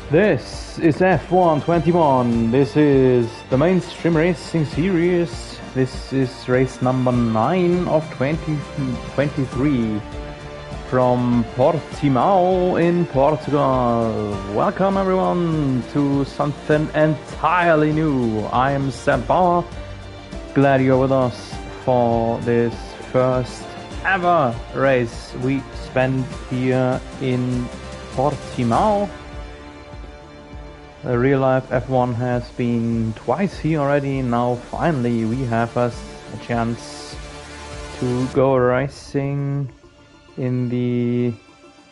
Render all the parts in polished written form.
This is F121. This is the mainstream racing series. This is race number 9 of 2023 from Portimao in Portugal. Welcome everyone to something entirely new. I am Seb Bauer. Glad you're with us for this first ever race we spent here in Portimao. Real life F1 has been twice here already. Now finally we have us a chance to go racing in the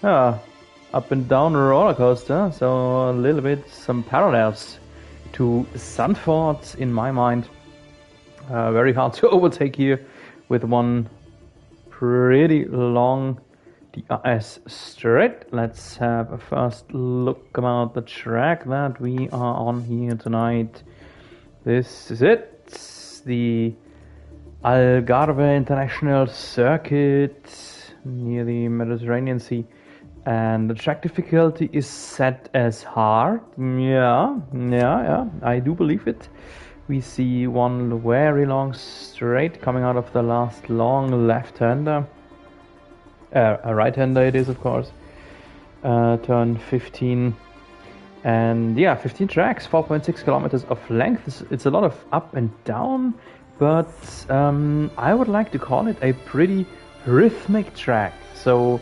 up and down roller coaster. So a little bit some parallels to Zandvoort in my mind. Very hard to overtake here with one pretty long DRS straight. Let's have a first look about the track that we are on here tonight. This is it. It's the Algarve International Circuit near the Mediterranean Sea. And the track difficulty is set as hard. Yeah, I do believe it. We see one very long straight coming out of the last long left-hander. A right-hander it is, of course. Turn 15. And yeah, 15 tracks, 4.6 kilometers of length. It's a lot of up and down, but I would like to call it a pretty rhythmic track. So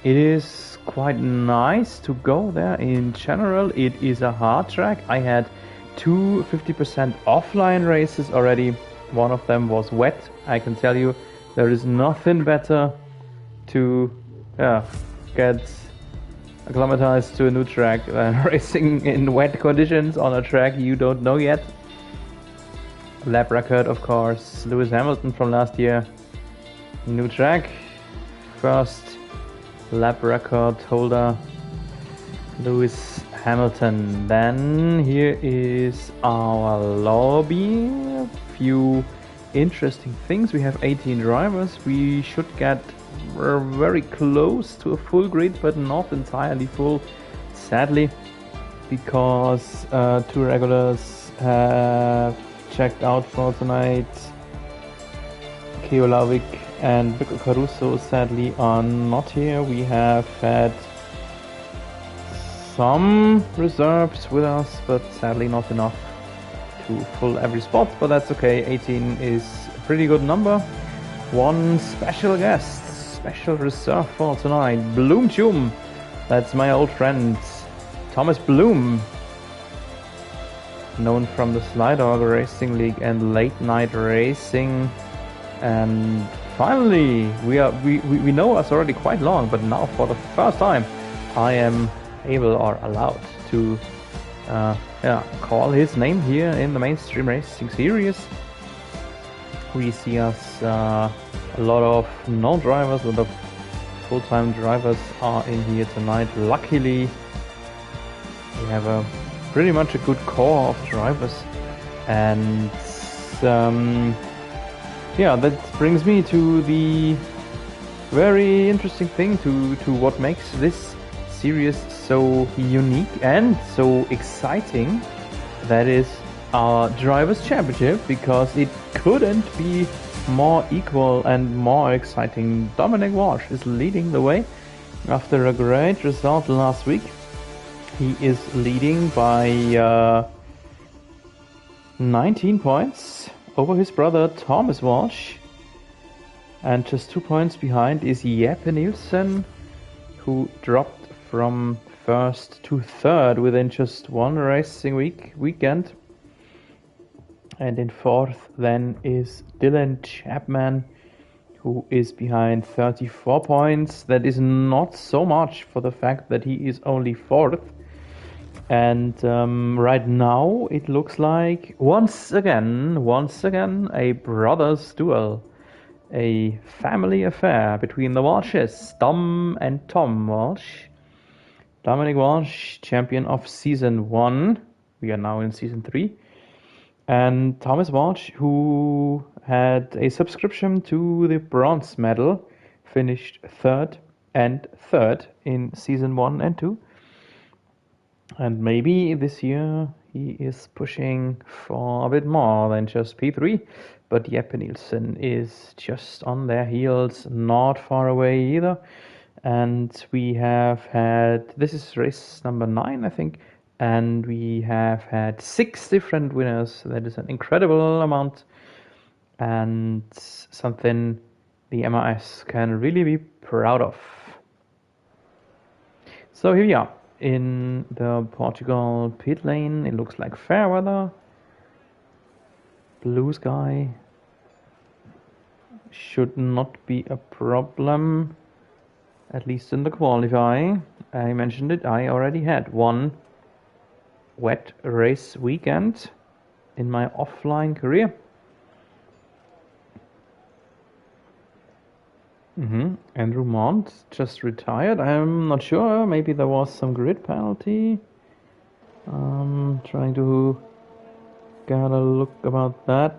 it is quite nice to go there. In general, it is a hard track. I had two 50% offline races already. One of them was wet, I can tell you. There is nothing better to get acclimatized to a new track than racing in wet conditions on a track you don't know yet. Lap record, of course, Lewis Hamilton from last year. New track. First lap record holder, Lewis Hamilton. Then here is our lobby. A few interesting things. We have 18 drivers. We should get very close to a full grid, but not entirely full, sadly, because two regulars have checked out for tonight. Keolavic and Vico Caruso sadly are not here. We have had some reserves with us, but sadly not enough to full every spot, but that's okay. 18 is a pretty good number. One special guest, special reserve for tonight, Bloom Chum. That's my old friend Thomas Bloom, known from the Slydog Racing League and Late Night Racing. And finally, we know us already quite long, but now for the first time I am able or allowed to call his name here in the mainstream racing series. We see us a lot of non-drivers, a lot of full-time drivers are in here tonight. Luckily, we have pretty much a good core of drivers, and that brings me to the very interesting thing, to what makes this series so unique and so exciting. That is our Drivers' Championship, because it couldn't be more equal and more exciting. Dominic Walsh is leading the way after a great result last week. He is leading by 19 points over his brother Thomas Walsh, and just 2 points behind is Jeppe Nielsen, who dropped from first to third within just one racing weekend. And in fourth then is Dylan Chapman, who is behind 34 points. That is not so much for the fact that he is only fourth. And right now it looks like once again a brothers duel, a family affair between the Walshes, Dom and Tom Walsh. Dominic Walsh, champion of season 1. We are now in season 3. And Thomas Walsh, who had a subscription to the bronze medal, finished third in season 1 and 2. And maybe this year he is pushing for a bit more than just P3. But Jeppe Nielsen is just on their heels, not far away either. And we have had, this is race number 9, I think, and we have had 6 different winners. That is an incredible amount, and something the MRS can really be proud of. So here we are in the Portugal pit lane. It looks like fair weather, blue sky, should not be a problem, at least in the qualifying. I mentioned it, I already had one wet race weekend in my offline career. Andrew Mont just retired. I'm not sure, maybe there was some grid penalty. Trying to get a look about that.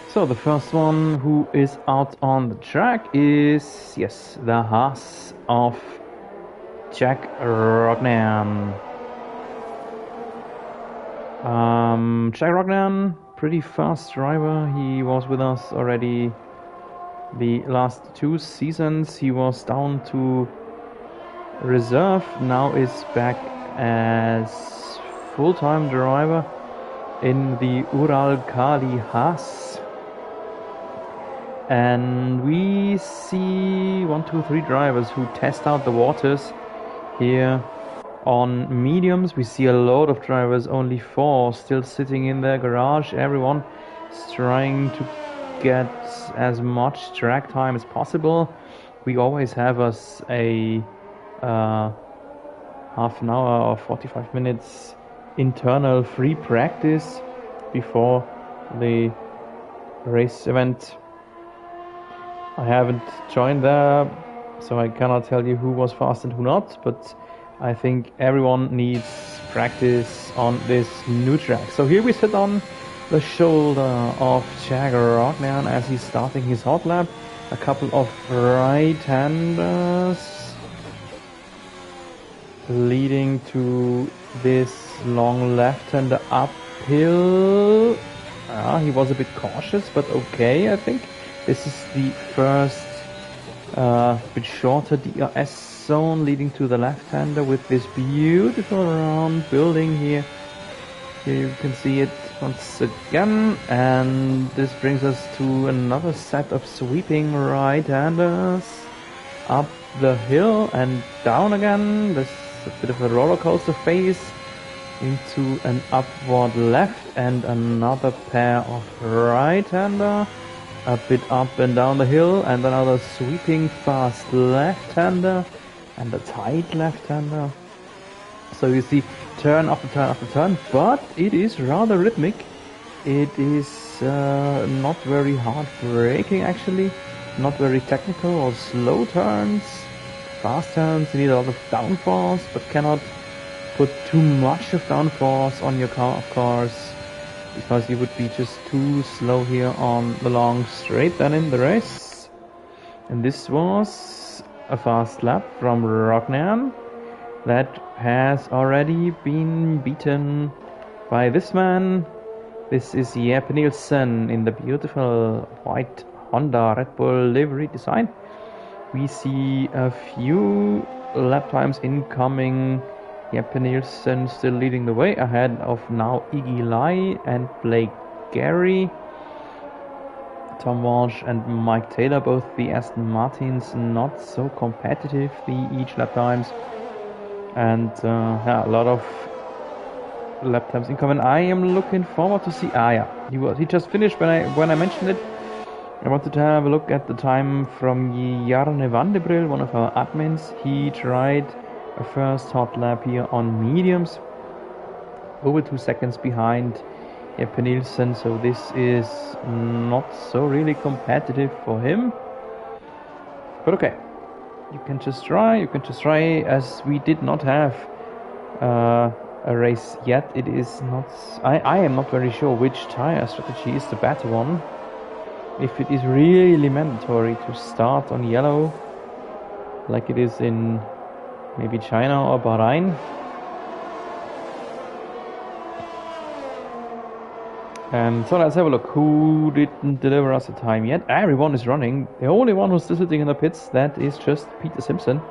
So the first one who is out on the track is, yes, the Haas of Jack Rognan. Jack Rognan, pretty fast driver. He was with us already the last 2 seasons. He was down to reserve, now is back as full-time driver in the Ural Kali Haas. And we see 1, 2, 3 drivers who test out the waters here on mediums. We see a lot of drivers, only 4 still sitting in their garage. Everyone is trying to get as much track time as possible. We always have us a half an hour or 45 minutes internal free practice before the race event. I haven't joined there, so I cannot tell you who was fast and who not, but I think everyone needs practice on this new track. So here we sit on the shoulder of Jack Rognan as he's starting his hot lap. A couple of right-handers leading to this long left-hander uphill. He was a bit cautious, but okay, I think. This is the first bit shorter DRS zone leading to the left-hander with this beautiful round building here. Here you can see it once again, and this brings us to another set of sweeping right-handers up the hill and down again. This is a bit of a roller coaster phase into an upward left and another pair of right-hander. A bit up and down the hill, and another sweeping fast left-hander, and a tight left-hander. So you see turn after turn after turn, but it is rather rhythmic. It is not very hard braking actually, not very technical or slow turns. Fast turns, you need a lot of downforce, but cannot put too much of downforce on your car, of course, because you would be just too slow here on the long straight then in the race. And this was a fast lap from Rognan that has already been beaten by this man. This is Jeppe Nielsen in the beautiful white Honda Red Bull livery design. We see a few lap times incoming. Jeppe Nielsen still leading the way ahead of now Iggy Lai and Blake Gary. Tom Walsh and Mike Taylor, both the Aston Martins, not so competitive each lap times. And yeah, a lot of lap times incoming. I am looking forward to see. He just finished when I mentioned it. I wanted to have a look at the time from Jarne Vandebril, one of our admins. He tried a first hot lap here on mediums, over 2 seconds behind Jeppe Nielsen, so this is not so really competitive for him. But okay, you can just try, as we did not have a a race yet. It is not. I am not very sure which tire strategy is the better one. If it is really mandatory to start on yellow, like it is in maybe China or Bahrain. And so let's have a look. Who didn't deliver us a time yet? Everyone is running. The only one who's still sitting in the pits, that is just Peter Simpson.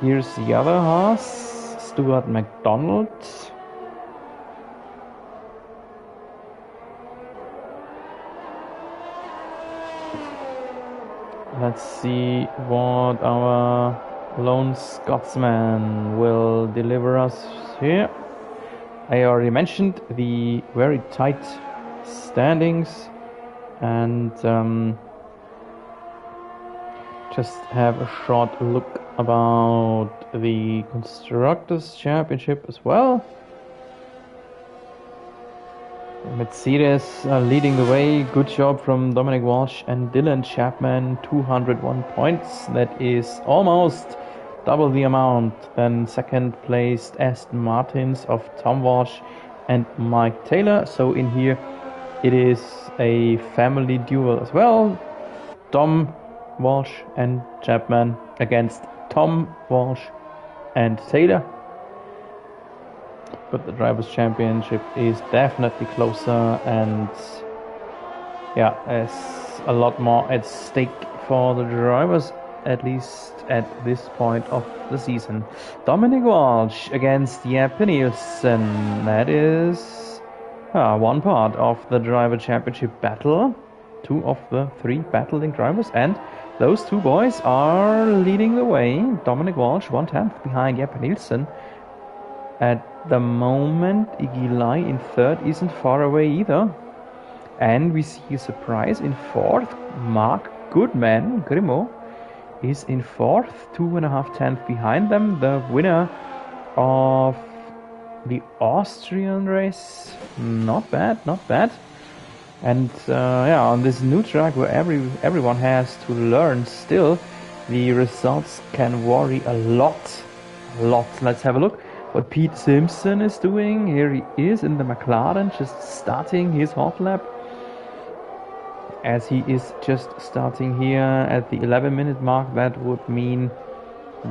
Here's the other Haas, Stuart McDonald. Let's see what our lone Scotsman will deliver us here. I already mentioned the very tight standings, and just have a short look about the Constructors' Championship as well. Mercedes are leading the way. Good job from Dominic Walsh and Dylan Chapman. 201 points. That is almost double the amount than second placed Aston Martins of Tom Walsh and Mike Taylor. So in here it is a family duel as well. Dom Walsh and Chapman against Tom Walsh and Taylor. But the Drivers' Championship is definitely closer, and yeah, there's a lot more at stake for the drivers, at least at this point of the season. Dominic Walsh against Jeppe Nielsen. That is one part of the Driver Championship battle. Two of the three battling drivers, and those two boys are leading the way. Dominic Walsh 1/10 behind Jeppe Nielsen. At the moment, Iggy Lai in third isn't far away either. And we see a surprise in fourth. Mark Goodman, Grimo, is in fourth, 2.5 behind them. The winner of the Austrian race. Not bad, not bad. And yeah, on this new track where everyone has to learn still, the results can vary a lot. Let's have a look what Pete Simpson is doing. Here he is in the McLaren, just starting his hot lap. As he is just starting here at the 11-minute mark, that would mean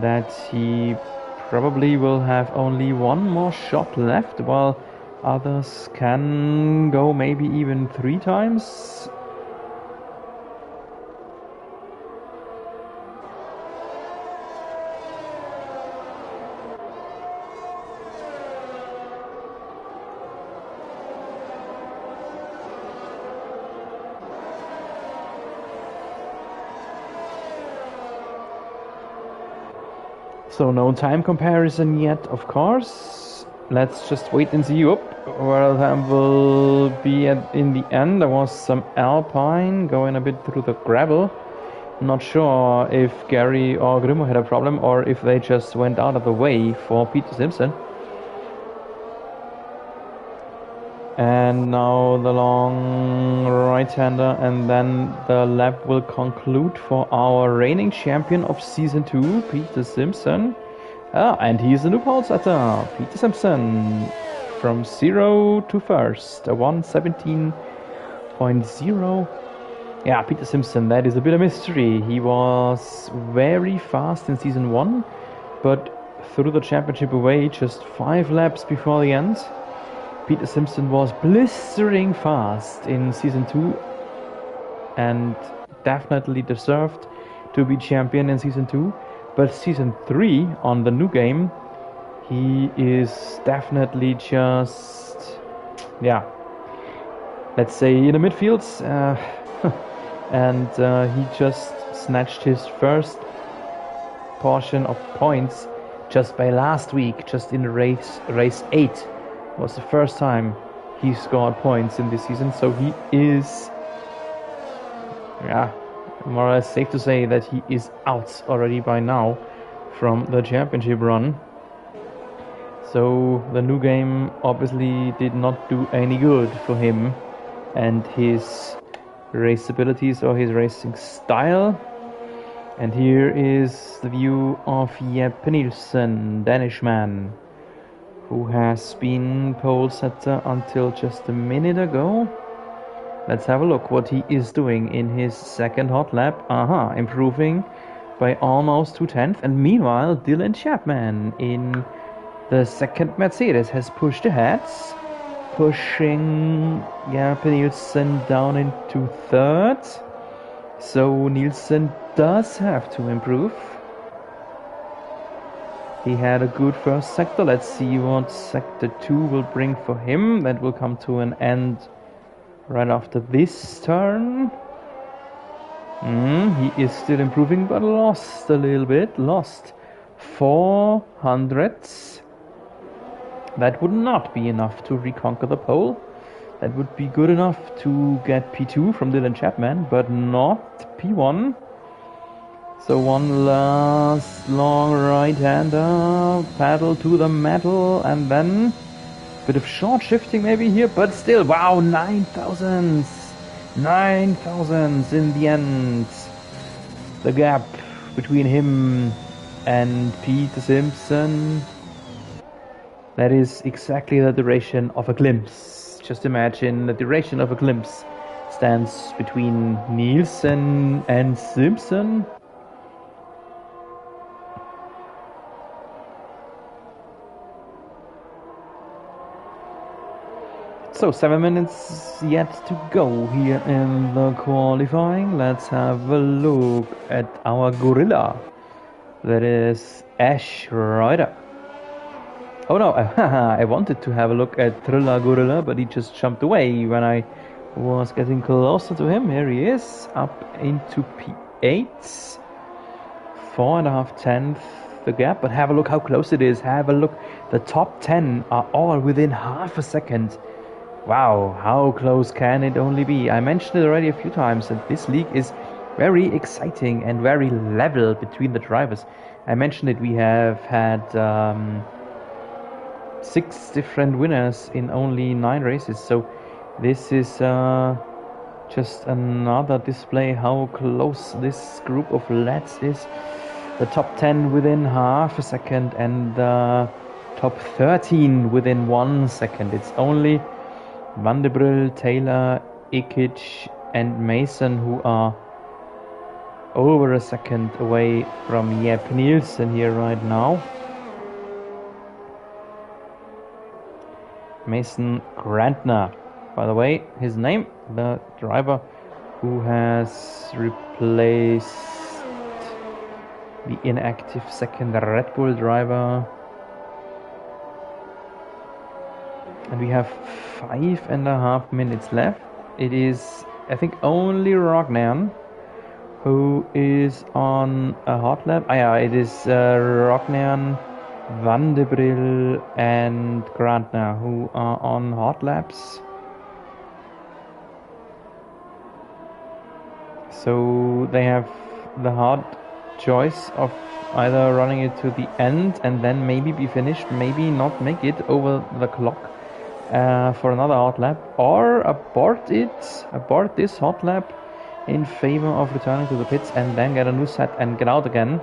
that he probably will have only one more shot left, while others can go maybe even 3 times. So no time comparison yet, of course. Let's just wait and see where that will be in the end. There was some Alpine going a bit through the gravel. Not sure if Gary or Grimo had a problem or if they just went out of the way for Peter Simpson. And now the long right-hander, and then the lap will conclude for our reigning champion of Season 2, Peter Simpson. And he's the new pole setter, Peter Simpson, from 0 to first, a 1:17.0. Yeah, Peter Simpson, that is a bit of mystery. He was very fast in Season 1, but threw the championship away just 5 laps before the end. Peter Simpson was blistering fast in Season 2 and definitely deserved to be champion in Season 2. But Season 3 on the new game, he is definitely just, yeah, let's say in the midfields. And he just snatched his first portion of points just by last week, just in race 8. Was the first time he scored points in this season, so he is, yeah, more or less safe to say that he is out already by now from the championship run. So the new game obviously did not do any good for him and his race abilities or his racing style. And here is the view of Jeppe Nielsen, Danish man. who has been pole setter until just a minute ago. Let's have a look what he is doing in his second hot lap. Improving by almost 2/10. And meanwhile, Dylan Chapman in the second Mercedes has pushed ahead, pushing Nielsen down into third. So Nielsen does have to improve. He had a good first sector. Let's see what sector 2 will bring for him. That will come to an end right after this turn. He is still improving, but lost a little bit. Lost 4 hundredths. That would not be enough to reconquer the pole. That would be good enough to get P2 from Dylan Chapman, but not P1. So one last long right-hander, paddle to the metal, and then a bit of short shifting maybe here, but still, wow, 9,000s! 9,000s in the end. The gap between him and Peter Simpson, that is exactly the duration of a glimpse. Just imagine the duration of a glimpse stands between Nielsen and Simpson. So 7 minutes yet to go here in the qualifying. Let's have a look at our gorilla. That is Ash Ryder. Oh no, I wanted to have a look at Trilla Gorilla, but he just jumped away when I was getting closer to him. Here he is, up into P8. 4.5 tenths the gap, but have a look how close it is. Have a look. The top 10 are all within half a second. Wow, how close can it only be? I mentioned it already a few times that this league is very exciting and very level between the drivers. I mentioned it, we have had 6 different winners in only 9 races, so this is just another display how close this group of lads is. The top 10 within half a second and the top 13 within 1 second. It's only Vanderbilt, Taylor, Ikic and Mason who are over a second away from Jep Nielsen here right now. Mason Grantner, by the way, his name, the driver who has replaced the inactive second Red Bull driver. And we have 5.5 minutes left. It is, I think, only Rognan who is on a hot lap. It is Rognan, Vanderbilt and Grantner who are on hot laps. So they have the hard choice of either running it to the end and then maybe be finished, maybe not make it over the clock for another hot lap, or abort this hot lap in favor of returning to the pits and then get a new set and get out again.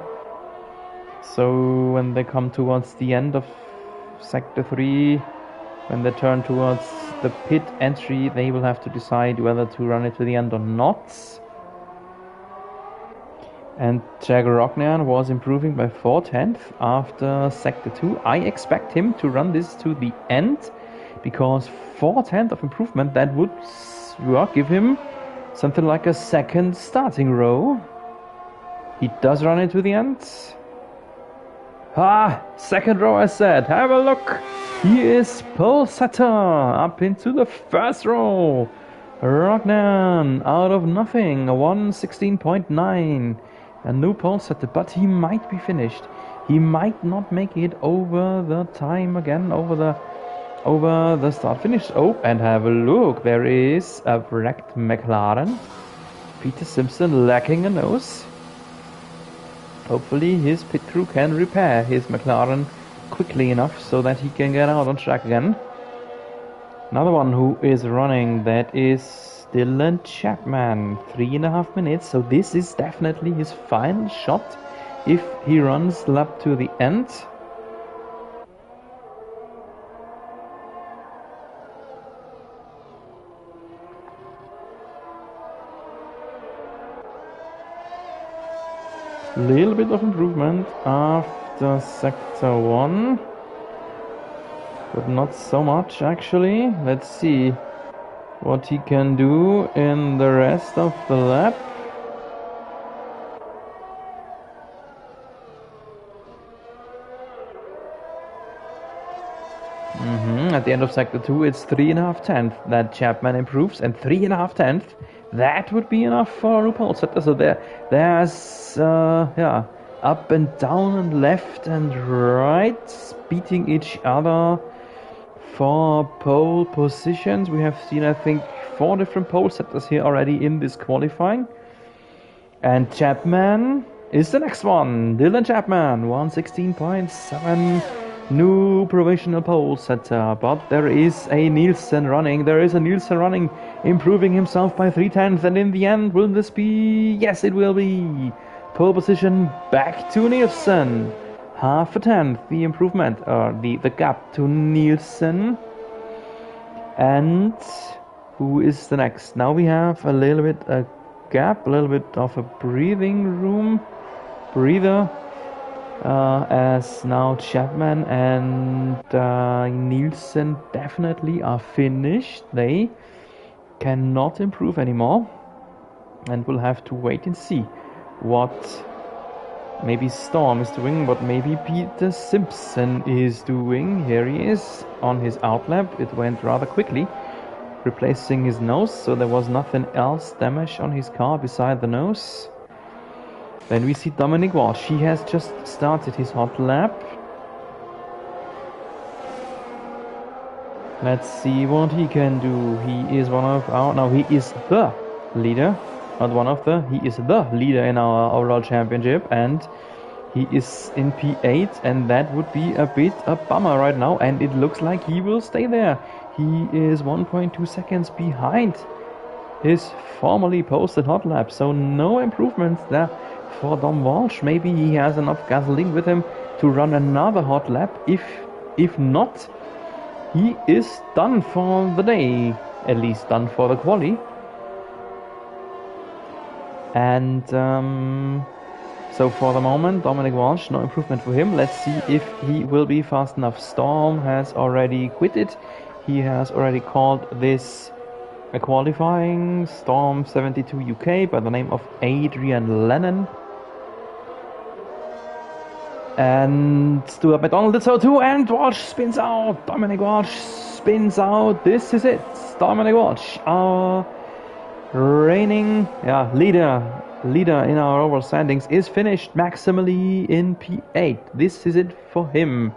So when they come towards the end of sector 3, when they turn towards the pit entry, they will have to decide whether to run it to the end or not. And Jack Rognan was improving by 4 tenths after sector 2. I expect him to run this to the end, because 4 tenths of improvement, that would give him something like a second starting row. He does run it to the end. Second row I said. Have a look. He is pole setter up into the first row. Rognan out of nothing, 1:16.9. A new pole setter, but he might be finished. He might not make it over the time again, over the start finish. Oh, and have a look. There is a wrecked McLaren. Peter Simpson lacking a nose. Hopefully his pit crew can repair his McLaren quickly enough so that he can get out on track again. Another one who is running, that is Dylan Chapman, 3.5 minutes. So this is definitely his final shot if he runs the lap to the end. Little bit of improvement after sector 1, but not so much actually. Let's see what he can do in the rest of the lap. At the end of sector 2, it's 3.5 tenths that Chapman improves, and 3.5 tenths, that would be enough for a pole setter. So there's up and down and left and right, beating each other for pole positions. We have seen, I think, 4 different pole setters here already in this qualifying. And Chapman is the next one. Dylan Chapman, 116.7. New provisional pole setter, but there is a Nielsen running, improving himself by 3 tenths, and in the end, will this be? Yes, it will be. Pole position back to Nielsen. Half a tenth, the improvement, or the gap to Nielsen. And who is the next? Now we have a little bit a gap, a little bit of a breather. As now Chapman and Nielsen definitely are finished. They cannot improve anymore, and we'll have to wait and see what maybe Storm is doing, what maybe Peter Simpson is doing. Here he is on his outlap. It went rather quickly, replacing his nose, so there was nothing else damaged on his car beside the nose. Then we see Dominic Walsh. He has just started his hot lap. Let's see what he can do. He is one of our... No, he is the leader. Not one of the... He is the leader in our overall championship. And he is in P8. And that would be a bit a bummer right now. And it looks like he will stay there. He is 1.2 seconds behind his formerly posted hot lap. So no improvements there for Dom Walsh. Maybe he has enough gasoline with him to run another hot lap. If not, he is done for the day, at least done for the quali. And so for the moment, Dominic Walsh, no improvement for him. Let's see if he will be fast enough. Storm has already quitted. He has already called this a qualifying. Storm 72 UK by the name of Adrian Lennon. And Stuart McDonald did so too, and Walsh spins out. Dominic Walsh spins out. This is it. Dominic Walsh, our reigning leader in our overall standings, is finished maximally in P8. This is it for him.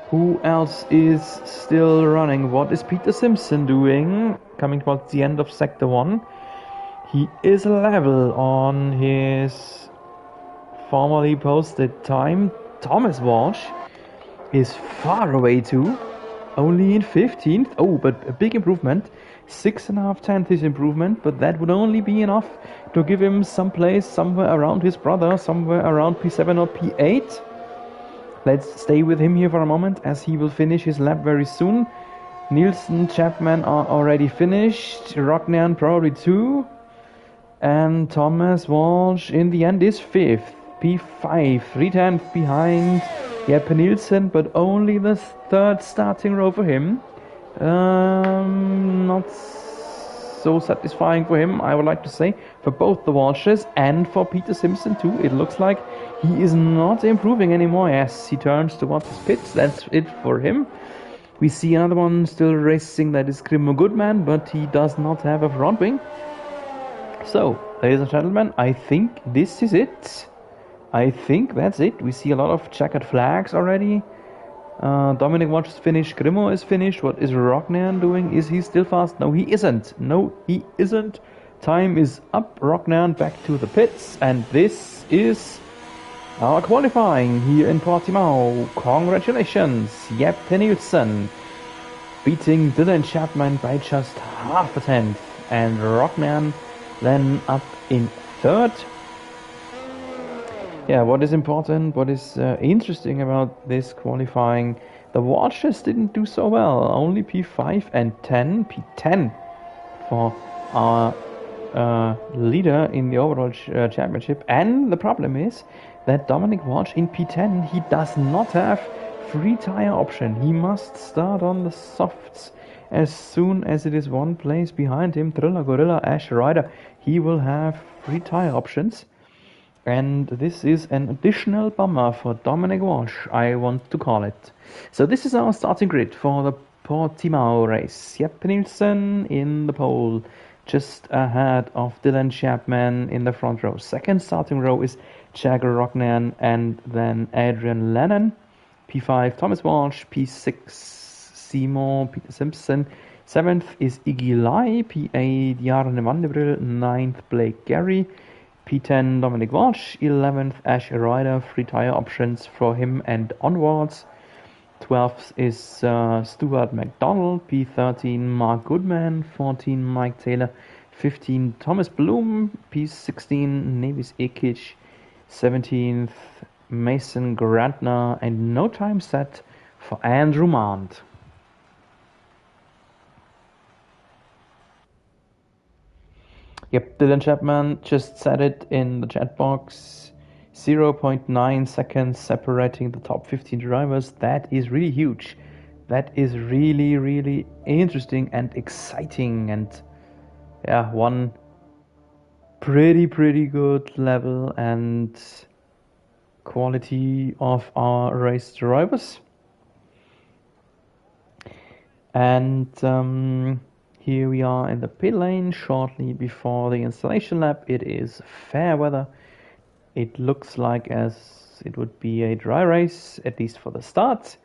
Who else is still running? What is Peter Simpson doing? Coming towards the end of Sector 1. He is level on his formerly posted time. Thomas Walsh is far away too. Only in 15th. Oh, but a big improvement. 6.5 tenths improvement, but that would only be enough to give him some place somewhere around his brother, somewhere around P7 or P8. Let's stay with him here for a moment, as he will finish his lap very soon. Nielsen, Chapman are already finished. Rognan probably too. And Thomas Walsh in the end is 5th. P5, 3 tenths behind Jeppe Nielsen, but only the 3rd starting row for him. Not so satisfying for him, I would like to say, for both the Walshes and for Peter Simpson too. It looks like he is not improving anymore. Yes, he turns towards his pits. That's it for him. We see another one still racing, that is Grimo Goodman, but he does not have a front wing. So, ladies and gentlemen, I think this is it. I think that's it. We see a lot of checkered flags already. Dominic Walsh is finished. Grimo is finished. What is Rognan doing? Is he still fast? No, he isn't. No, he isn't. Time is up. Rognan back to the pits. And this is our qualifying here in Portimao. Congratulations, Jeppe Nielsen beating Dylan Chapman by just half a tenth. And Rognan then up in 3rd. Yeah, what is important, what is interesting about this qualifying, the Walshes didn't do so well. Only P5 and 10, P10 for our leader in the overall championship. And the problem is that Dominic Walsh in P10, he does not have free tire option. He must start on the softs as soon as it is one place behind him. Thriller, Gorilla, Ash Rider, he will have free tire options. And this is an additional bummer for Dominic Walsh, I want to call it. So this is our starting grid for the Portimao race. Jeppe Nielsen in the pole, just ahead of Dylan Chapman in the front row. Second starting row is Jagger Rognan and then Adrian Lennon. P5 Thomas Walsh, P6 Simon Peter Simpson. 7th is Iggy Lai, P8 Jarne Vandebril, 9th Blake Gary. P10 Dominic Walsh, 11th Ash Ryder, free tire options for him and onwards. 12th is Stuart McDonald, P13 Mark Goodman, 14 Mike Taylor, 15 Thomas Bloom, P16 Nevis Ikic, 17th Mason Grantner, and no time set for Andrew Mond. Yep, Dylan Chapman just said it in the chat box. 0.9 seconds separating the top 15 drivers. That is really huge. That is really, really interesting and exciting. And yeah, one pretty good level and quality of our race drivers. And here we are in the pit lane shortly before the installation lap. It is fair weather. It looks like as it would be a dry race, at least for the start.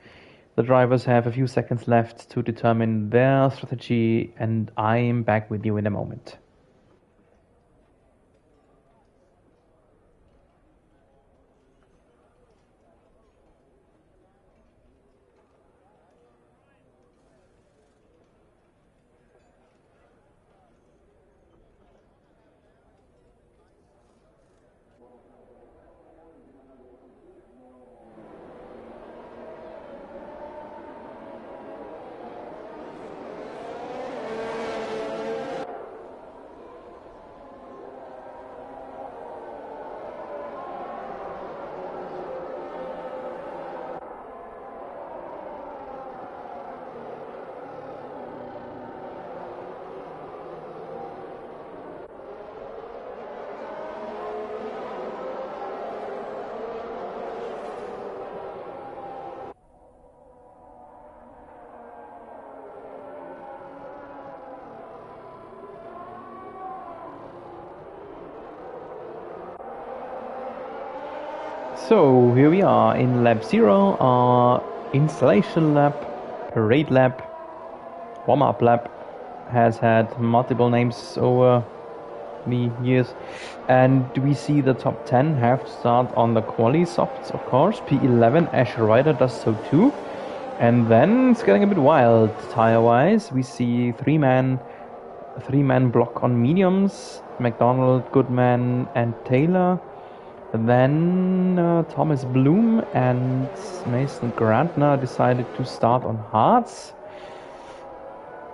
The drivers have a few seconds left to determine their strategy, and I'm back with you in a moment. So here we are in lap 0, our installation lap, parade lap, warm-up lap. Has had multiple names over the years, and we see the top 10 have to start on the quali softs, of course. P11 Ash Ryder does so too, and then it's getting a bit wild tire-wise. We see three-man block on mediums, McDonald, Goodman, and Taylor. Then Thomas Bloom and Mason Grantner decided to start on hards.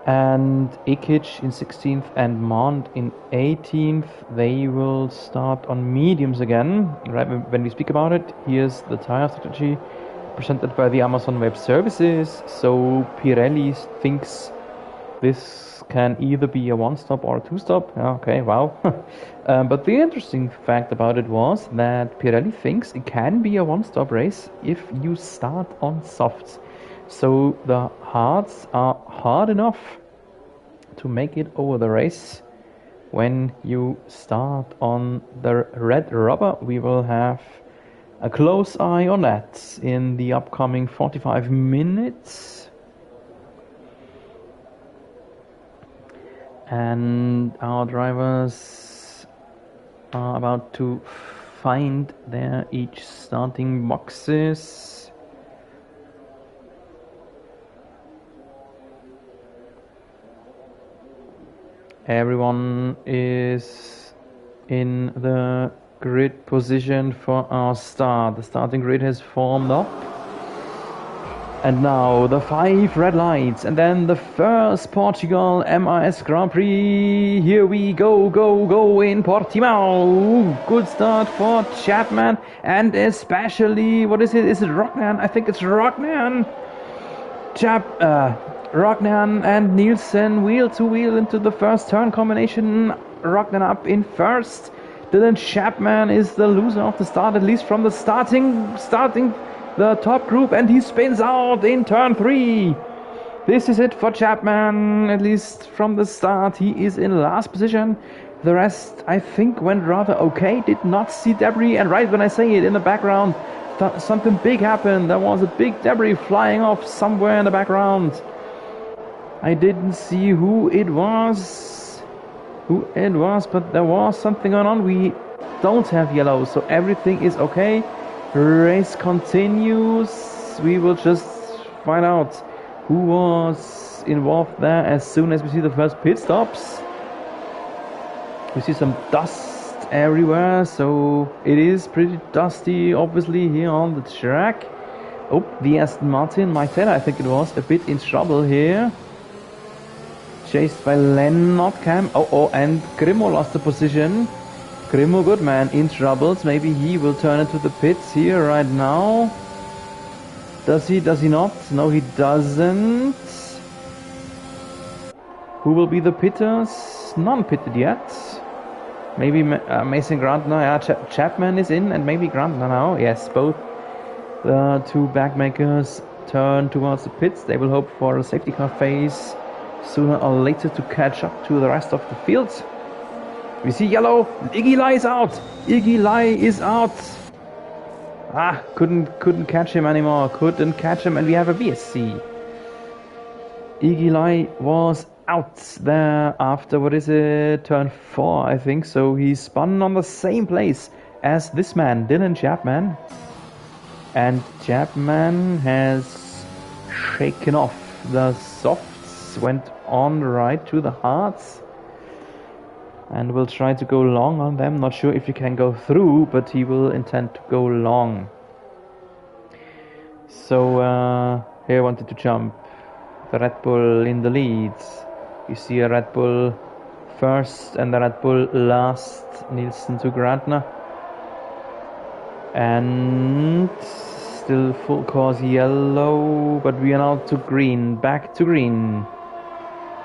And Ikic in 16th and Mond in 18th, they will start on mediums again. Right when we speak about it, here's the tire strategy presented by the Amazon Web Services. So Pirelli thinks this can either be a one-stop or a two-stop. Okay, wow. But the interesting fact about it was that Pirelli thinks it can be a one-stop race if you start on softs. So the hards are hard enough to make it over the race. When you start on the red rubber, we will have a close eye on that in the upcoming 45 minutes. And our drivers are about to find their each starting boxes. Everyone is in the grid position for our start. The starting grid has formed up. And now the 5 red lights, and then the first Portugal MIS Grand Prix. Here we go, go in Portimao. Good start for Chapman, and especially, what is it? Is it Rognan? I think it's Rognan. Rognan and Nielsen wheel to wheel into the first turn combination. Rognan up in first. Dylan Chapman is the loser of the start, at least from the starting the top group, and he spins out in turn 3. This is it for Chapman, at least from the start. He is in last position. The rest, I think, went rather okay. Did not see debris, and right when I say it, in the background, something big happened. There was a big debris flying off somewhere in the background. I didn't see who it was, but there was something going on. We don't have yellow, so everything is okay. Race continues. We will just find out who was involved there as soon as we see the first pit stops. We see some dust everywhere, so it is pretty dusty obviously here on the track. Oh, the Aston Martin, Mike Taylor, I think it was, a bit in trouble here. Chased by Lennart Cam. Oh, and Grimo lost the position. Grimo Goodman in troubles. Maybe he will turn into the pits here right now. Does he not? No, he doesn't. Who will be the pitters? None pitted yet. Maybe Mason Grantner. Yeah, Chapman is in, and maybe Grantner now. Yes, both the two backmakers turn towards the pits. They will hope for a safety car phase sooner or later to catch up to the rest of the field. We see yellow. Iggy Lai is out. Iggy Lai is out. Couldn't catch him anymore. Couldn't catch him, and we have a VSC. Iggy Lai was out there after, what is it, turn 4, I think. So he spun on the same place as this man, Dylan Chapman. And Chapman has shaken off the softs, went on right to the hards. And will try to go long on them. Not sure if he can go through, but he will intend to go long. So here I wanted to jump. The Red Bull in the lead. You see a Red Bull first and the Red Bull last. Nielsen to Grantner. And still full course yellow, but we are now to green. Back to green.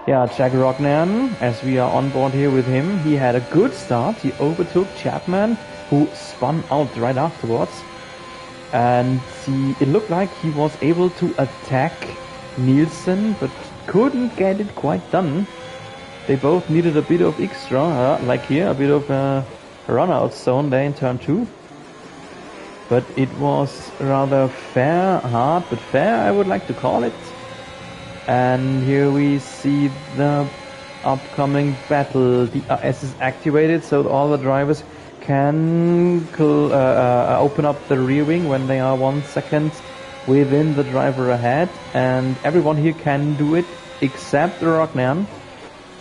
Yeah, Jack Rognan, as we are on board here with him, he had a good start. He overtook Chapman, who spun out right afterwards. And it looked like he was able to attack Nielsen, but couldn't get it quite done. They both needed a bit of extra, like here, a bit of a run-out zone there in turn 2. But it was rather hard, but fair, I would like to call it. And here we see the upcoming battle. DRS is activated, so all the drivers can open up the rear wing when they are 1 second within the driver ahead. And everyone here can do it except Rognan.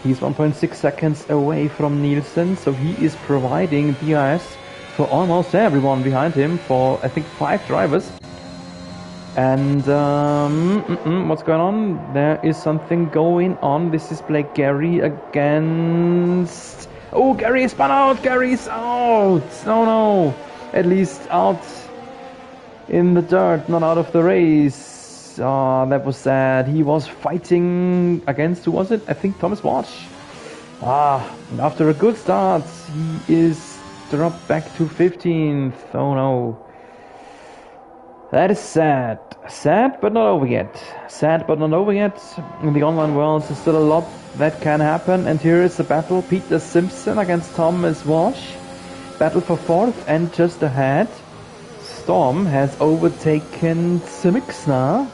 He's 1.6 seconds away from Nielsen, so he is providing DRS for almost everyone behind him, for I think 5 drivers. And what's going on? There is something going on. This is Blake Gary against... Oh, Gary spun out! Gary's out! No. At least out in the dirt, not out of the race. That was sad. He was fighting against, who was it? I think Thomas Walsh. After a good start, he is dropped back to 15th. Oh no. That is sad. Sad, but not over yet. Sad, but not over yet. In the online world, there's still a lot that can happen. And here is the battle. Peter Simpson against Thomas Walsh. Battle for 4th and just ahead. Storm has overtaken Simixna.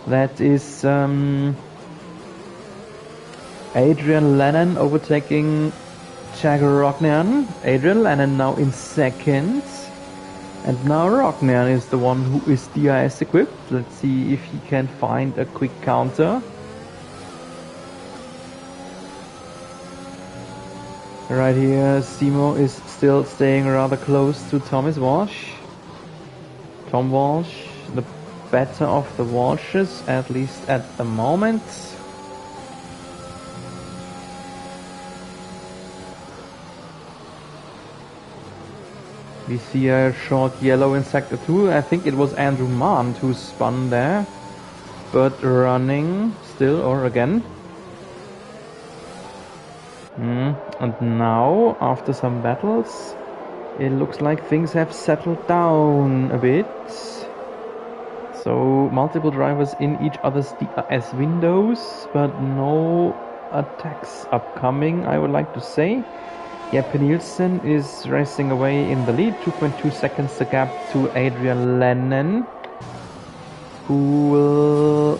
That is Adrian Lennon overtaking Jagger Rognan. Adrian Lennon now in 2nd. And now Rognan is the one who is DRS equipped. Let's see if he can find a quick counter. Right here, Simo is still staying rather close to Thomas Walsh. Tom Walsh, the better of the Walshes, at least at the moment. We see a short yellow in Sector 2. I think it was Andrew Mant who spun there. But running still, or again. And now, after some battles, it looks like things have settled down a bit. So, multiple drivers in each other's DRS windows, but no attacks upcoming, I would like to say. Jeppe Nielsen is racing away in the lead, 2.2 seconds the gap to Adrian Lennon, who will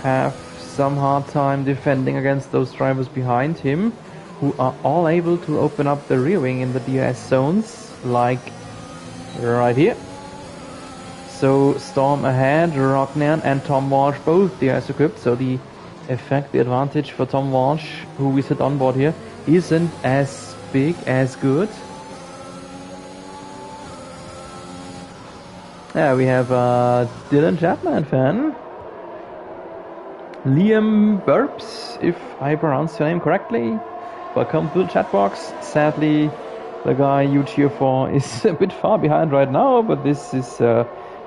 have some hard time defending against those drivers behind him, who are all able to open up the rear wing in the DRS zones, like right here. So Storm ahead, Rognan and Tom Walsh both DRS equipped, so the advantage for Tom Walsh, who we sit on board here, isn't as big, as good. Yeah, we have a Dylan Chapman fan. Liam Burps, if I pronounce your name correctly. Welcome to the chat box. Sadly, the guy you cheer for is a bit far behind right now, but this is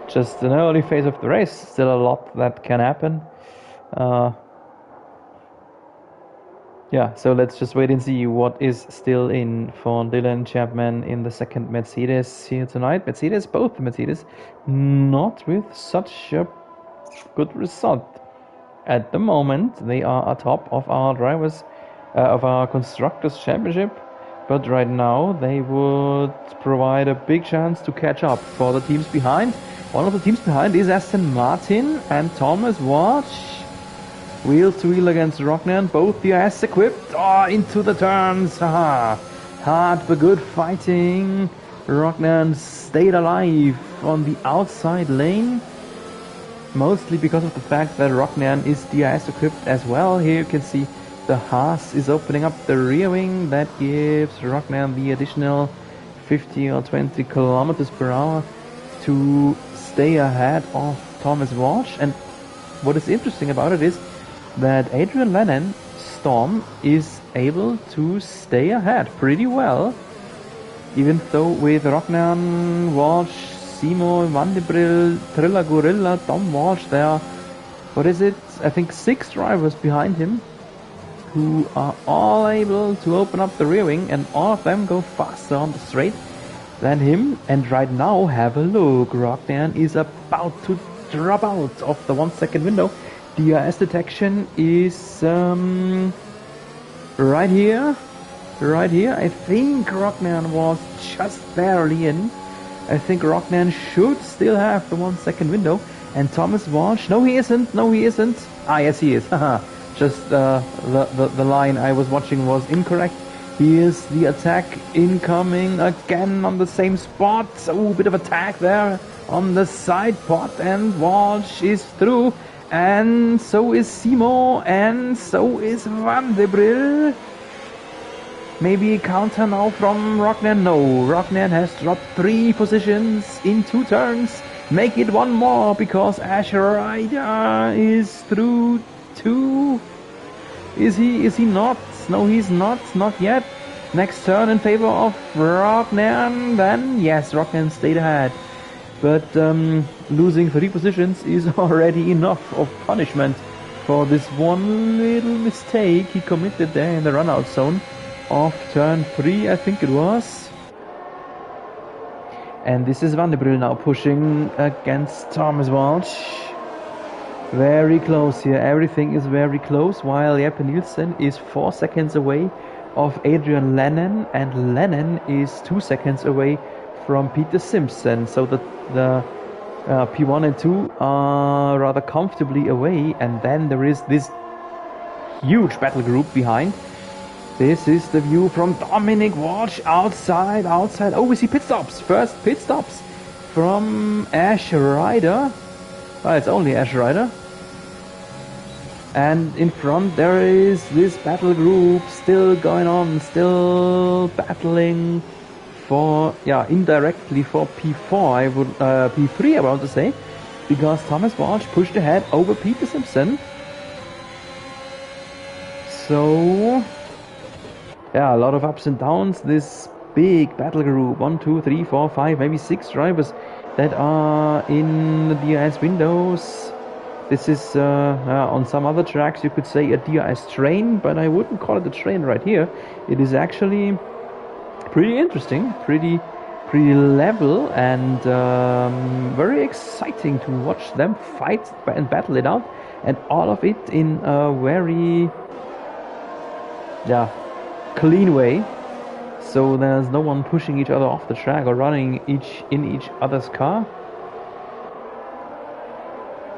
just an early phase of the race. Still a lot that can happen. Yeah, so let's just wait and see what is still in for Dylan Chapman in the second Mercedes here tonight. Both Mercedes, not with such a good result. At the moment, they are atop of our drivers, of our Constructors' Championship, but right now they would provide a big chance to catch up for the teams behind. One of the teams behind is Aston Martin and Thomas Walsh. Wheel to wheel against Rognan, both DRS equipped. Into the turns. Hard but good fighting. Rognan stayed alive on the outside lane, mostly because of the fact that Rognan is DRS equipped as well. Here you can see the Haas is opening up the rear wing. That gives Rognan the additional 50 or 20 kilometers per hour to stay ahead of Thomas Walsh. And what is interesting about it is that Adrian Lennon, Storm, is able to stay ahead pretty well, even though with Rognan, Walsh, Simo, Van de Brill, Trilla Gorilla, Tom Walsh, there are, I think 6 drivers behind him who are all able to open up the rear wing, and all of them go faster on the straight than him. And right now, have a look, Rognan is about to drop out of the 1 second window. DRS detection is right here. I think Rognan was just barely in. I think Rognan should still have the 1 second window. And Thomas Walsh, no he isn't. Yes he is. Just the line I was watching was incorrect. Here's the attack incoming again on the same spot. A bit of attack there on the side pot, and Walsh is through. And so is Simo, and so is Van de Brill. Maybe a counter now from Rognan. No, Rognan has dropped 3 positions in 2 turns. Make it 1 more, because Asher Ryder is through 2. Is he not? No, he's not yet. Next turn in favor of Rognan. Then yes, Rognan stayed ahead. But losing 3 positions is already enough of punishment for this one little mistake he committed there in the run-out zone of turn 3, I think it was. And this is Van de Brill now pushing against Thomas Walsh. Very close here, everything is very close, while Jeppe Nielsen is 4 seconds away of Adrian Lennon, and Lennon is 2 seconds away from Peter Simpson. So the P1 and 2 are rather comfortably away, and then there is this huge battle group behind. This is the view from Dominic Walsh outside. Oh, we see pit stops. First pit stops from Ash Ryder. Well, it's only Ash Ryder. And in front there is this battle group still going on, still battling for, yeah, indirectly for P4, I would, P3 I want to say, because Thomas Walsh pushed ahead over Peter Simpson. So, yeah, a lot of ups and downs. This big battle group, 1, 2, 3, 4, 5, maybe 6 drivers that are in the DRS windows. This is, on some other tracks you could say a DRS train, but I wouldn't call it a train right here. It is actually pretty interesting, pretty level, and very exciting to watch them fight and battle it out, and all of it in a very, yeah, clean way. So there's no one pushing each other off the track or running in each other's car.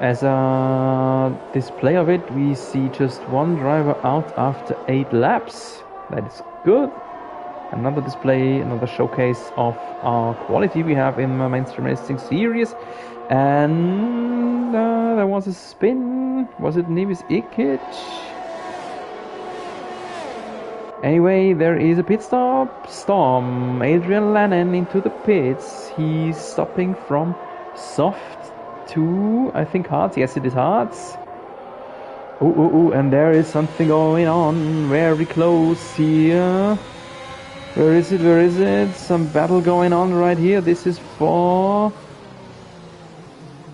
As a display of it, we see just one driver out after 8 laps. That is good. Another display, another showcase of our quality we have in the mainstream racing series. And there was a spin. Was it Nevis Ikic? Anyway, there is a pit stop. Storm. Adrian Lennon into the pits. He's stopping from soft to, I think, hards. Yes, it is hards. Ooh, and there is something going on very close here. Where is it? Some battle going on right here. This is for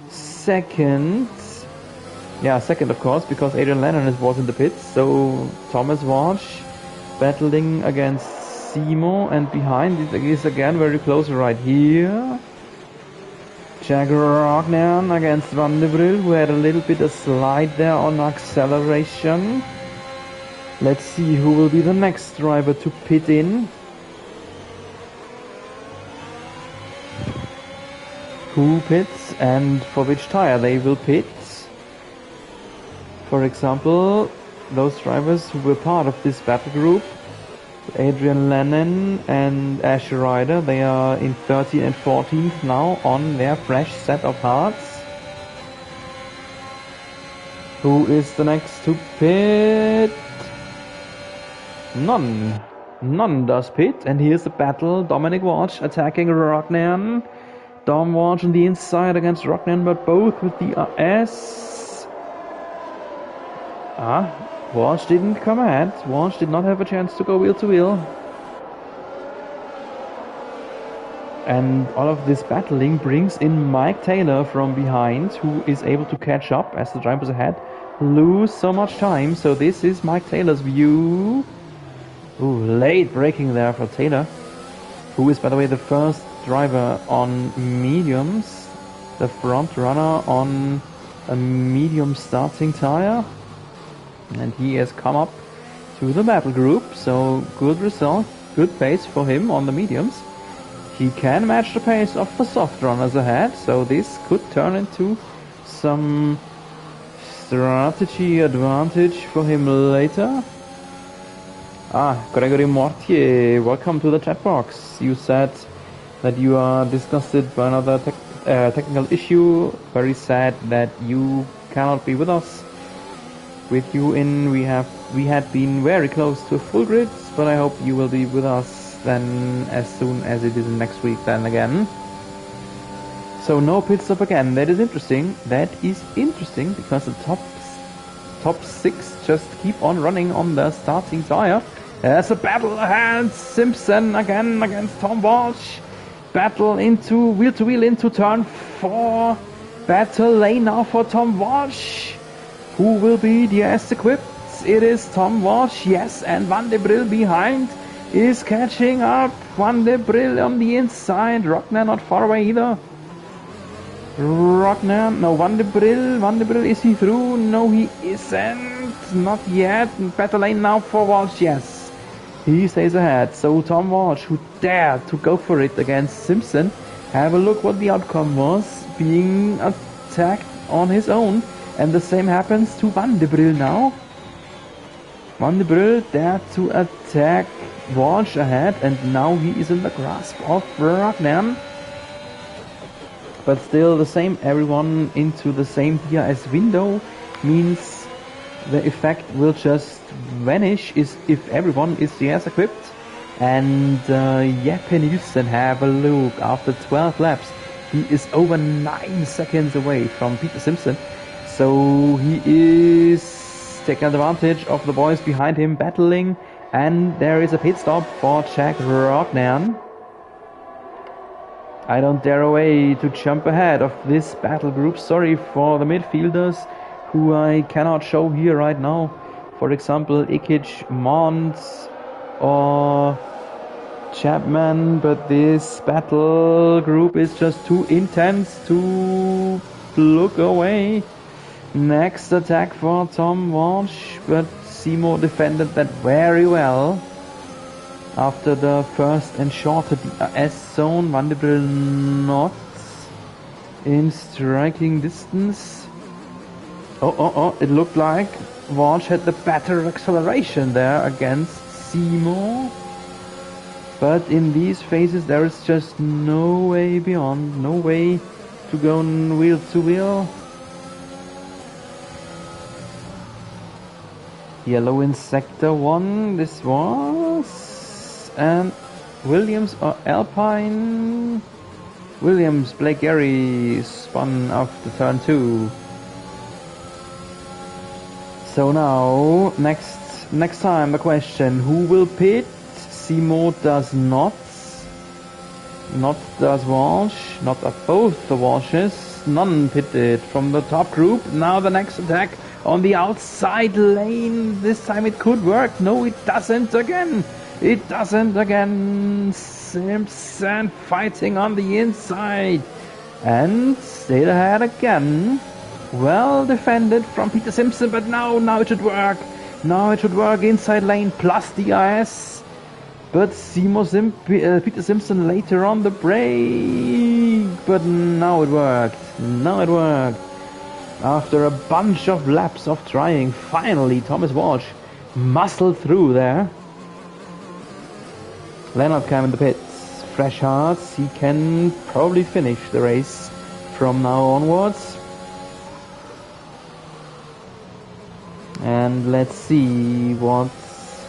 second. Yeah, second, of course, because Adrian Lennon was in the pits. So Thomas Walsh battling against Simo, and behind it is again very close right here. Jack Rognan against Van der Brill, who had a little bit of slide there on acceleration. Let's see who will be the next driver to pit in. Who pits and for which tire they will pit. For example, those drivers who were part of this battle group, Adrian Lennon and Ash Ryder, they are in 13th and 14th now on their fresh set of hards. Who is the next to pit? None does pit, and here's the battle. Dominic Walsh attacking Rognan. Dom Walsh on the inside against Rognan, but both with DRS. Walsh didn't come ahead. Walsh did not have a chance to go wheel to wheel. And all of this battling brings in Mike Taylor from behind, who is able to catch up as the drivers ahead lose so much time. So this is Mike Taylor's view. Ooh, late braking there for Taylor, who is, by the way, the first driver on mediums, the front runner on a medium starting tire. And he has come up to the battle group, so good result, good pace for him on the mediums. He can match the pace of the soft runners ahead, so this could turn into some strategy advantage for him later. Gregory Mortier, welcome to the chat box. You said that you are disgusted by another technical issue. Very sad that you cannot be with us. With you in, we had been very close to a full grid, but I hope you will be with us then as soon as it is next week then again. So no pit stop again. That is interesting. Because the top 6 just keep on running on the starting tire. There's a battle ahead. Simpson again against Tom Walsh. Battle into wheel to wheel into turn 4. Battle lane now for Tom Walsh. Who will be DRS equipped? It is Tom Walsh, yes, and Van der Brill behind is catching up. Van der Brill on the inside. Rognan not far away either. Van der Brill, is he through? No, he isn't. Not yet. Battle lane now for Walsh, yes. He stays ahead. So Tom Walsh, who dared to go for it against Simpson, have a look what the outcome was, being attacked on his own. And the same happens to Van der Brill now. Van der Brill dared to attack Walsh ahead, and now he is in the grasp of Rognan. But still the same, everyone into the same DRS window means the effect will just vanish if everyone is DRS equipped. And Jeppe Nielsen, have a look. After 12 laps, he is over 9 seconds away from Peter Simpson. So he is taking advantage of the boys behind him battling. And there is a pit stop for Jack Rodnan. I don't dare away to jump ahead of this battle group. Sorry for the midfielders who I cannot show here right now. For example, Ikic, Mons or Chapman, but this battle group is just too intense to look away. Next attack for Tom Walsh, but Simo defended that very well. After the first and shorter DRS zone, Vanderbilt not in striking distance. Oh, it looked like Walsh had the better acceleration there against Simo. But in these phases there is just no way beyond, no way to go wheel to wheel. Yellow in sector 1, this was, and Williams or Alpine. Williams, Blake Gary spun after turn 2. So now, next time the question, who will pit? Simo does not does Walsh, not both the Walshes, none pitted from the top group. Now the next attack on the outside lane, this time it could work. No, it doesn't again. It doesn't again. Simpson fighting on the inside and stayed ahead again. Well defended from Peter Simpson, but now it should work. Now it should work inside lane plus DRS. But Peter Simpson later on the break. But now it worked. Now it worked. After a bunch of laps of trying, finally Thomas Walsh muscled through there. Leonard came in the pits. Fresh hearts. He can probably finish the race from now onwards. And let's see what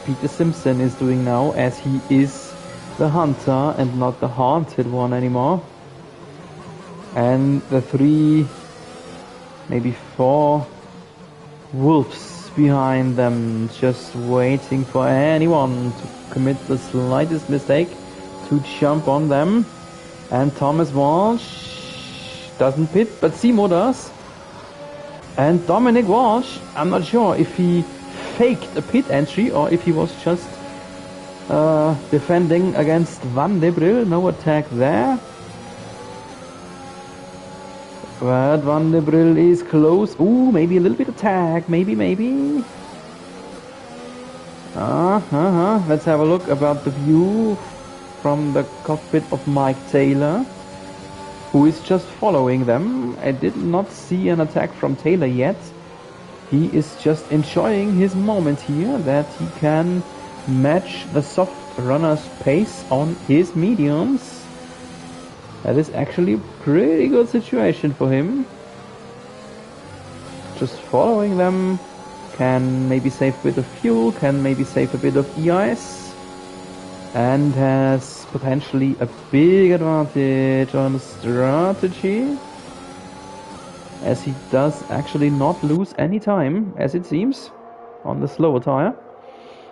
Peter Simpson is doing now, as he is the hunter and not the haunted one anymore. And the 3, maybe 4 wolves behind them, just waiting for anyone to commit the slightest mistake to jump on them. And Thomas Walsh doesn't pit, but Simo does. And Dominic Walsh, I'm not sure if he faked a pit entry or if he was just defending against Van de Bril. No attack there. But Van de Bril is close. Ooh, maybe a little bit attack. Maybe. Let's have a look about the view from the cockpit of Mike Taylor, who is just following them. I did not see an attack from Taylor yet. He is just enjoying his moment here, that he can match the soft runner's pace on his mediums. That is actually a pretty good situation for him. Just following them, can maybe save a bit of fuel, can maybe save a bit of EIS, and has potentially a big advantage on strategy, as he does actually not lose any time, as it seems, on the slower tire.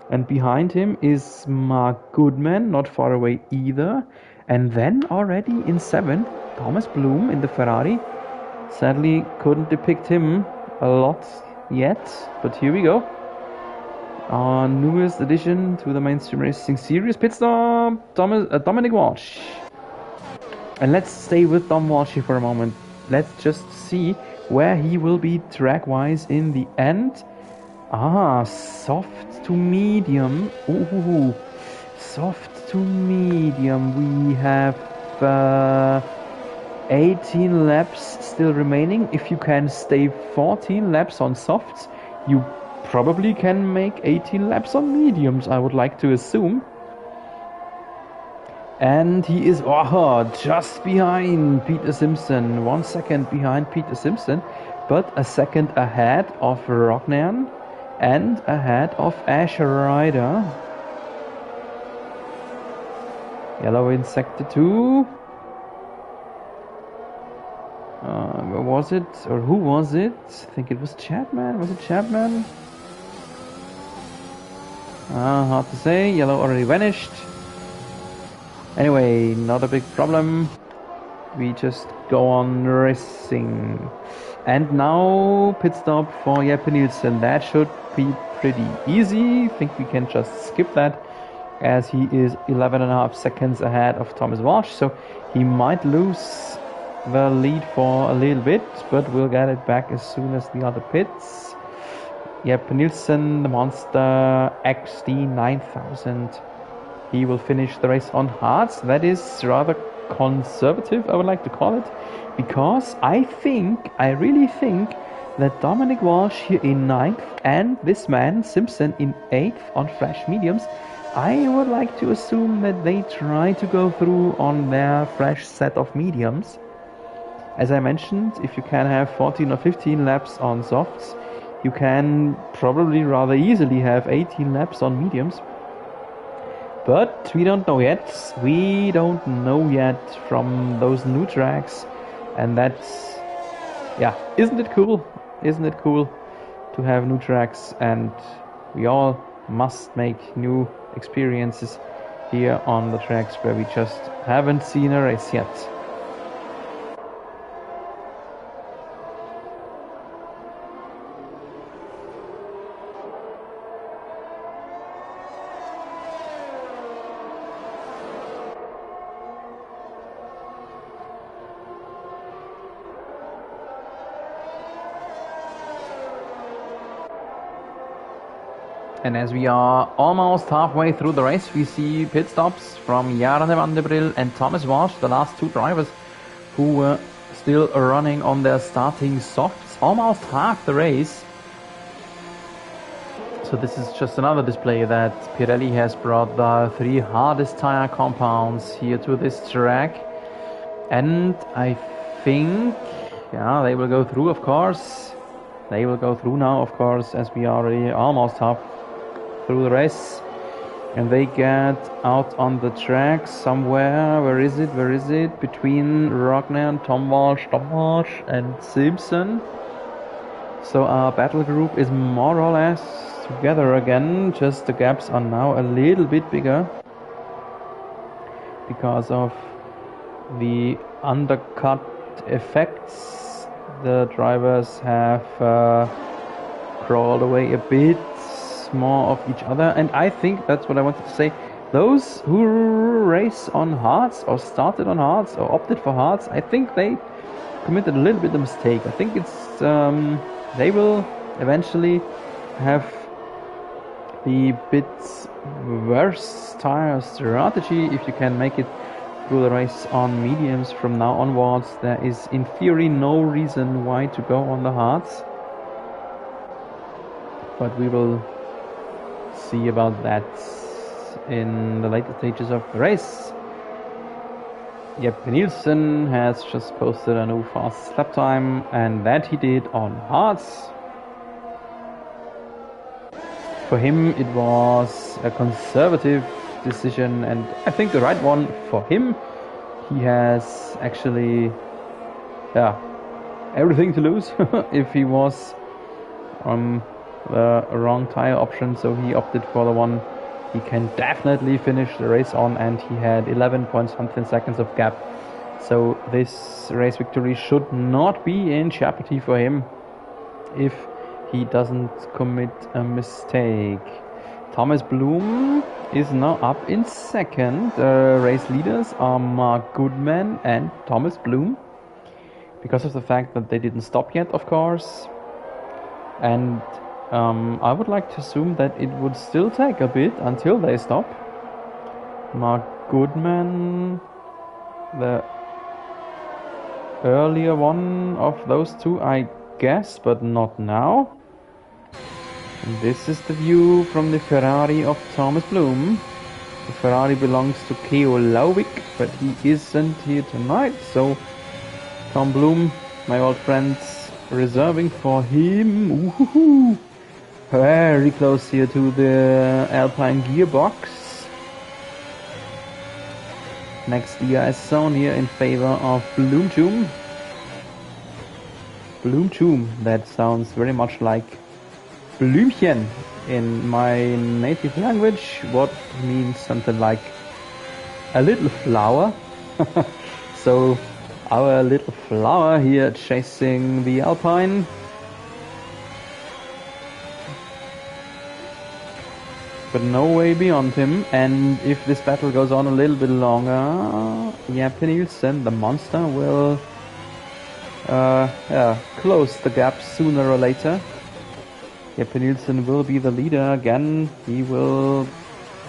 And behind him is Mark Goodman, not far away either. And then already in 7th, Thomas Bloom in the Ferrari. Sadly couldn't depict him a lot yet, but here we go. Our newest addition to the Mainstream Racing Series pit stop, Dominic Walsh. And let's stay with Dom Walsh here for a moment. Let's just see where he will be track-wise in the end. Soft to medium. Ooh, soft to medium. We have 18 laps still remaining. If you can stay 14 laps on softs, you probably can make 18 laps on mediums, I would like to assume. And he is just behind Peter Simpson, 1 second behind Peter Simpson, but a second ahead of Rognan and ahead of Ash Ryder. Yellow in sector 2. Where was it? Or who was it? I think it was Chapman. Was it Chapman? Hard to say. Yellow already vanished. Anyway, not a big problem. We just go on racing. And now pit stop for Jeppe Nielsen. That should be pretty easy. I think we can just skip that, as he is 11.5 seconds ahead of Thomas Walsh. So he might lose the lead for a little bit, but we'll get it back as soon as the other pits. Jeppe Nielsen, the monster XD 9000. He will finish the race on hards. That is rather conservative, I would like to call it, because I really think that Dominic Walsh here in 9th and this man Simpson in 8th on fresh mediums, I would like to assume that they try to go through on their fresh set of mediums. As I mentioned, if you can have 14 or 15 laps on softs, you can probably rather easily have 18 laps on mediums. But we don't know yet. We don't know yet from those new tracks. And that's, yeah, isn't it cool? Isn't it cool to have new tracks? And we all must make new experiences here on the tracks where we just haven't seen a race yet. And as we are almost halfway through the race, we see pit stops from Jarne van der Brijl and Thomas Walsh, the last two drivers who were still running on their starting softs, almost half the race. So this is just another display that Pirelli has brought the 3 hardest tire compounds here to this track. And I think, yeah, they will go through, of course. They will go through now, of course, as we are already almost half through the race, and they get out on the track somewhere. Where is it? Between Rogner and Tom Walsh and Simpson. So our battle group is more or less together again, just the gaps are now a little bit bigger because of the undercut effects. The drivers have crawled away a bit more of each other, and I think that's what I wanted to say. Those who race on hards or started on hards or opted for hards, I think they committed a little bit of a mistake. I think it's they will eventually have the bit worse tire strategy if you can make it through the race on mediums from now onwards. There is in theory no reason why to go on the hards, but we will see about that in the later stages of the race. Jeppe Nielsen has just posted a new fast lap time, and that he did on hards. For him it was a conservative decision, and I think the right one for him. He has actually, yeah, everything to lose if he was on the wrong tire option, so he opted for the one he can definitely finish the race on, and he had 11 point something seconds of gap, so this race victory should not be in jeopardy for him if he doesn't commit a mistake. Thomas Bloom is now up in second. The race leaders are Mark Goodman and Thomas Bloom, because of the fact that they didn't stop yet, of course, and I would like to assume that it would still take a bit until they stop. Mark Goodman, the earlier one of those two, I guess, but not now. And this is the view from the Ferrari of Thomas Bloom. The Ferrari belongs to Keo Lauvik, but he isn't here tonight, so Tom Bloom, my old friend, reserving for him. Ooh-hoo-hoo. Very close here to the Alpine gearbox. Next DRS zone here in favor of Bloomchoom. Bloomchoom, that sounds very much like Blümchen in my native language, what means something like a little flower. So our little flower here chasing the Alpine. But no way beyond him, and if this battle goes on a little bit longer, Nielsen, the monster, will close the gap sooner or later. Nielsen will be the leader again. He will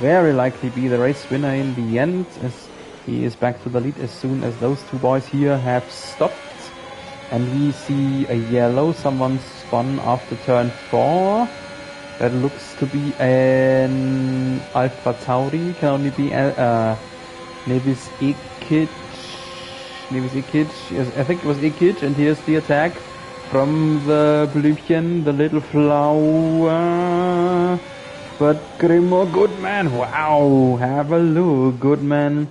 very likely be the race winner in the end, as he is back to the lead as soon as those two boys here have stopped. And we see a yellow, someone spun after turn 4. That looks to be an Alpha Tauri, can only be Nevis Ikic. Yes, I think it was Ikic, and here's the attack from the Blümchen, the little flower. But Grimo Goodman, wow, have a look, Goodman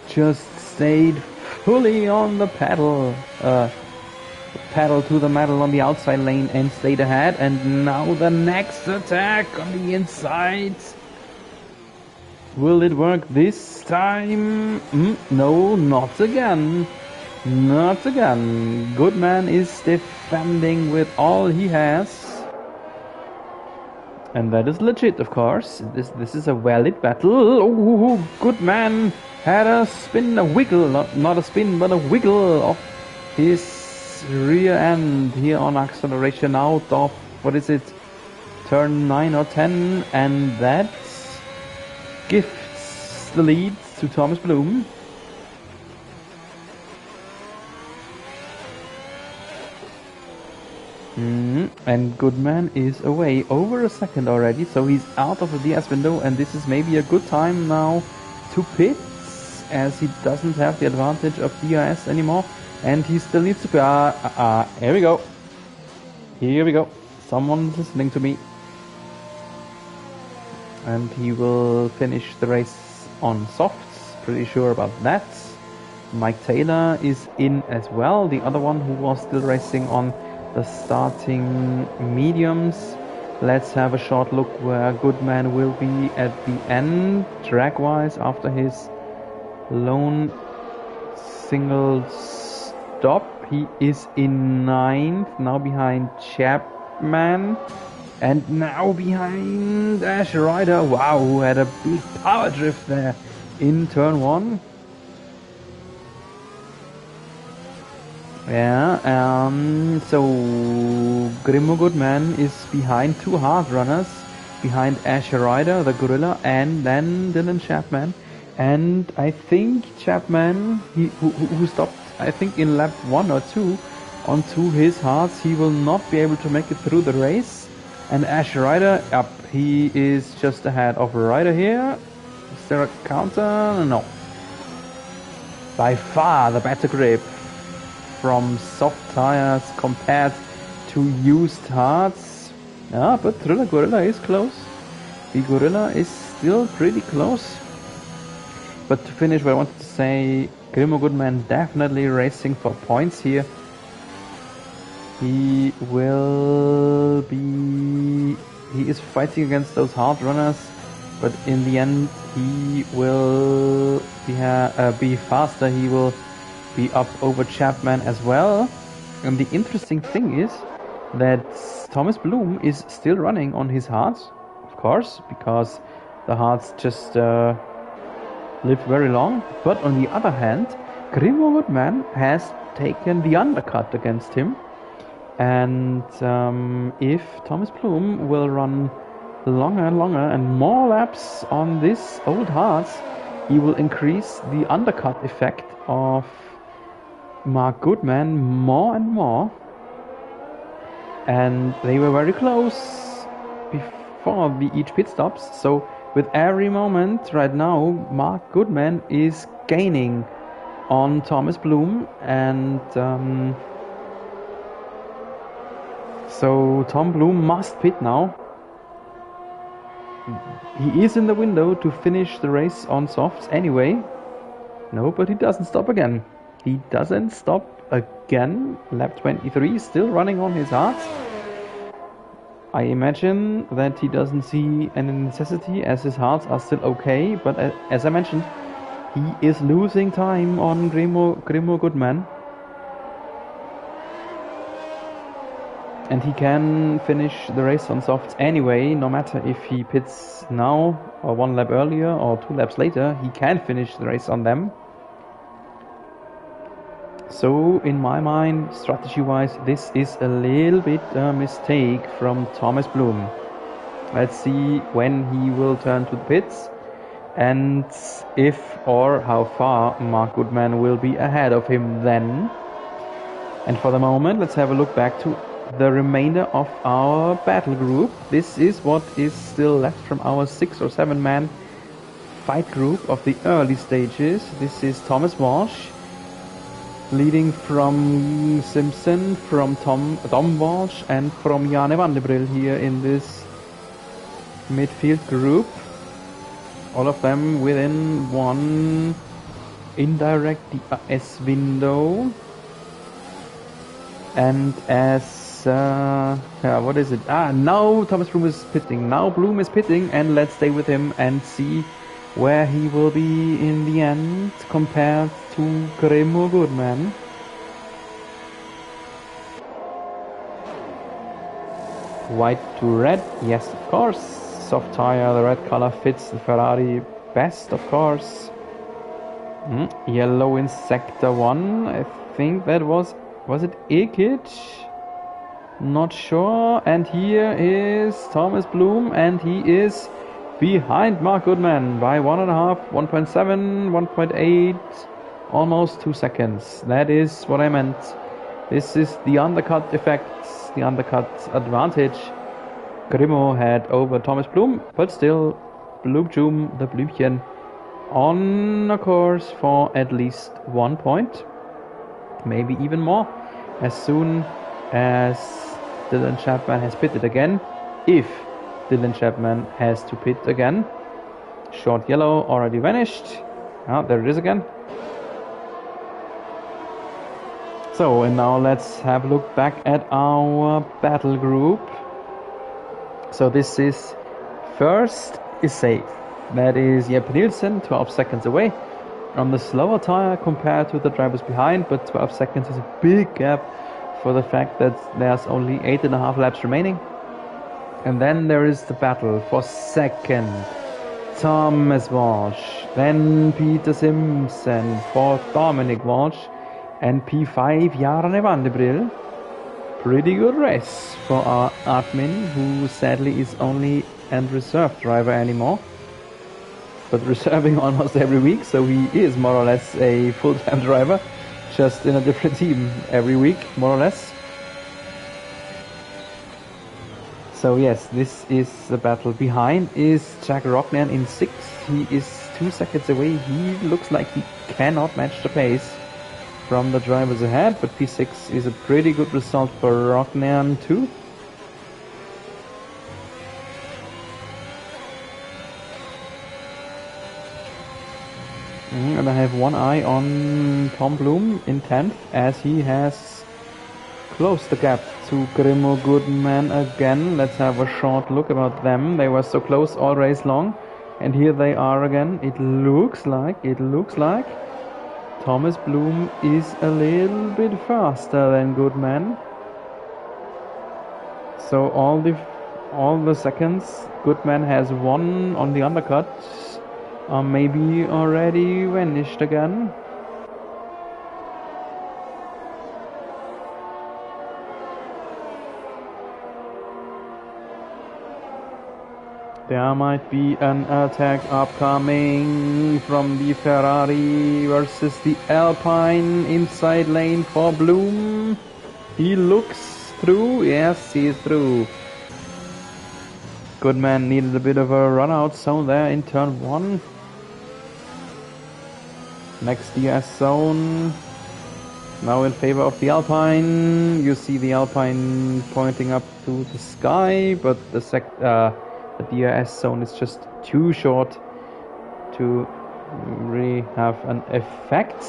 just stayed fully on the pedal. Pedal to the metal on the outside lane and stayed ahead, and now the next attack on the inside. Will it work this time? No, not again. Not again. Goodman is defending with all he has. And that is legit, of course. This is a valid battle. Oh, Goodman had a spin, a wiggle, not a spin, but a wiggle of his rear end here on acceleration out of, what is it, turn 9 or 10, and that gifts the lead to Thomas Bloom. And Goodman is away over a second already, so he's out of the DS window, and this is maybe a good time now to pit, as he doesn't have the advantage of DRS anymore. And he still needs to... here we go. Here we go. Someone's listening to me. And he will finish the race on softs. Pretty sure about that. Mike Taylor is in as well. The other one who was still racing on the starting mediums. Let's have a short look where Goodman will be at the end, track-wise, after his lone single stop. He is in 9th, now behind Chapman, and now behind Ash Ryder. Wow, who had a big power drift there in turn 1. Yeah, so Grimo Goodman is behind 2 hard runners, behind Ash Ryder, the gorilla, and then Dylan Chapman. And I think Chapman, who stopped, I think in lap 1 or 2, onto his hards, he will not be able to make it through the race. And Ash Ryder, up, he is just ahead of Ryder here. Is there a counter? No. By far the better grip from soft tires compared to used hards. Yeah, but Thriller Gorilla is close. The Gorilla is still pretty close. But to finish, what I wanted to say, Grimo Goodman definitely racing for points here. He is fighting against those hard runners, but in the end he will be faster. He will be up over Chapman as well. And the interesting thing is that Thomas Bloom is still running on his hards, of course, because the hards just live very long. But on the other hand, Grimo Goodman has taken the undercut against him. And if Thomas Bloom will run longer and longer and more laps on this old hards, he will increase the undercut effect of Mark Goodman more and more. And they were very close before each pit stops, so with every moment right now Mark Goodman is gaining on Thomas Bloom, and so Tom Bloom must pit now. He is in the window to finish the race on softs anyway, No, but he doesn't stop again. He doesn't stop again. Lap 23, still running on his heart. I imagine that he doesn't see any necessity as his hearts are still okay, but as I mentioned, he is losing time on Grimo Goodman. And he can finish the race on softs anyway, no matter if he pits now or 1 lap earlier or 2 laps later, he can finish the race on them. So in my mind, strategy-wise, this is a little bit a mistake from Thomas Bloom. Let's see when he will turn to the pits and if or how far Mark Goodman will be ahead of him then. And for the moment, let's have a look back to the remainder of our battle group. This is what is still left from our 6 or 7 man fight group of the early stages. This is Thomas Walsh, leading from Simpson, from Tom Walsh and from Jane van der Brill here in this midfield group. All of them within 1 indirect DRS window. And as what is it? Now Thomas Bloom is pitting. Now Bloom is pitting, and let's stay with him and see where he will be in the end compared to Grimo Goodman. White to red, yes, of course. Soft tire, the red color fits the Ferrari best, of course. Yellow in sector 1, I think that was it Ikic? Not sure. And here is Thomas Bloom, and he is behind Mark Goodman by 1.5, 1.7, 1.8, almost 2 seconds. That is what I meant. This is the undercut effect, the undercut advantage Grimo had over Thomas Bloom, but still Bloom, the Blümchen, on a course for at least 1 point, maybe even more, as soon as Dylan Chapman has pitted again, if Dylan Chapman has to pit again. Short yellow already vanished. There it is again. So, and now let's have a look back at our battle group. So this is first is safe. That is Jeppe Nielsen, 12 seconds away on the slower tire compared to the drivers behind, but 12 seconds is a big gap for the fact that there's only 8.5 laps remaining. And then there is the battle for second. Thomas Walsh, then Peter Simpson for Dominic Walsh, and P5 Jane van der Brill. Pretty good race for our admin, who sadly is only a reserve driver anymore, but reserving almost every week, so he is more or less a full-time driver, just in a different team every week, more or less. So yes, this is the battle. Behind is Jack Rocknan in 6th. He is 2 seconds away. He looks like he cannot match the pace from the drivers ahead, but P6 is a pretty good result for Rocknan too. And I have one eye on Tom Bloom in 10th, as he has closed the gap to Grimo Goodman again. Let's have a short look about them. They were so close all race long, and here they are again. It looks like Thomas Bloom is a little bit faster than Goodman. So all the seconds Goodman has won on the undercut are maybe already vanished again. There might be an attack upcoming from the Ferrari versus the Alpine inside lane for Bloom. He looks through. Yes, he is through. Goodman needed a bit of a run out zone there in turn 1. Next DS zone. Now in favor of the Alpine. You see the Alpine pointing up to the sky, but the DRS zone is just too short to really have an effect.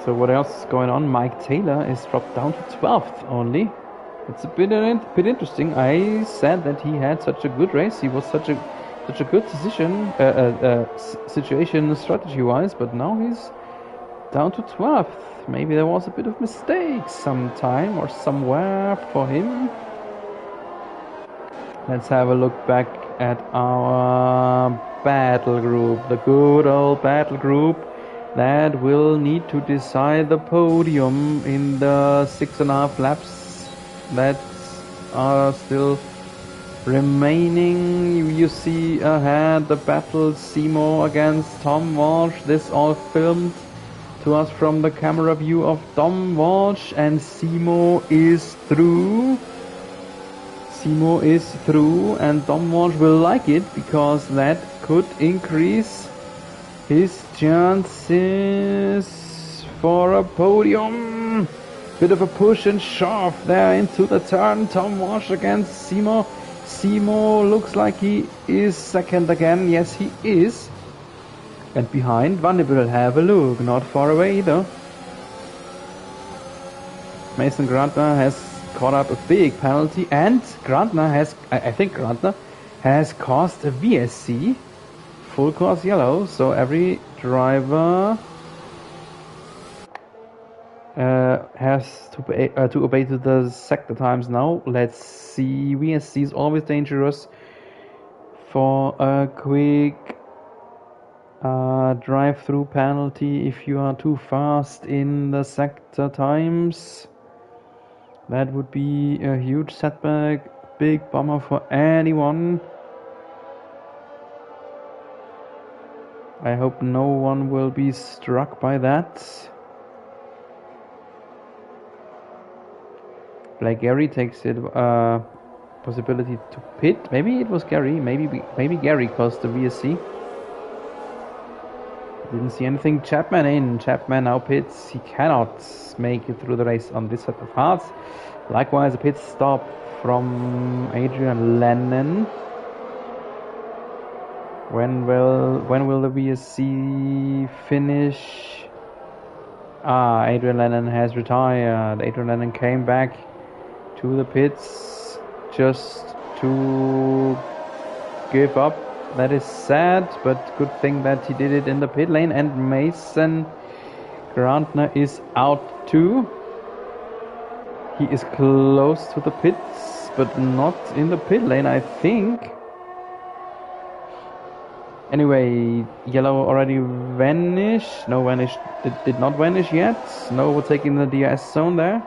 So what else is going on? Mike Taylor is dropped down to 12th only. It's a bit interesting. I said that he had such a good race. He was such a good decision, situation strategy-wise, but now he's down to 12th. Maybe there was a bit of mistake sometime or somewhere for him. Let's have a look back at our battle group, the good old battle group that will need to decide the podium in the 6.5 laps that are still remaining. You see ahead the battle Simo against Tom Walsh. This all filmed to us from the camera view of Tom Walsh, and Simo is through. Simo is through, and Tom Walsh will like it because that could increase his chances for a podium. Bit of a push and shove there into the turn. Tom Walsh against Simo. Simo looks like he is second again. Yes, he is. And behind, Vanderbilt, have a look. Not far away either. Mason Grantner has caught up a big penalty, and Grantner has, I think Grantner has caused a VSC, full course yellow, so every driver has to obey to the sector times now. Let's see, VSC is always dangerous for a quick drive-through penalty if you are too fast in the sector times. That would be a huge setback, big bummer for anyone. I hope no one will be struck by that. Like Gary takes it possibility to pit. Maybe it was Gary. Maybe Gary caused the VSC. Didn't see anything. Chapman in. Chapman now pits. He cannot make it through the race on this set of hards. Likewise, a pit stop from Adrian Lennon. When will the VSC finish? Adrian Lennon has retired. Adrian Lennon came back to the pits just to give up. That is sad, but good thing that he did it in the pit lane. And Mason Grantner is out too. He is close to the pits, but not in the pit lane, I think. Anyway, yellow already vanished. No, did not vanish yet. No overtaking the DRS zone there.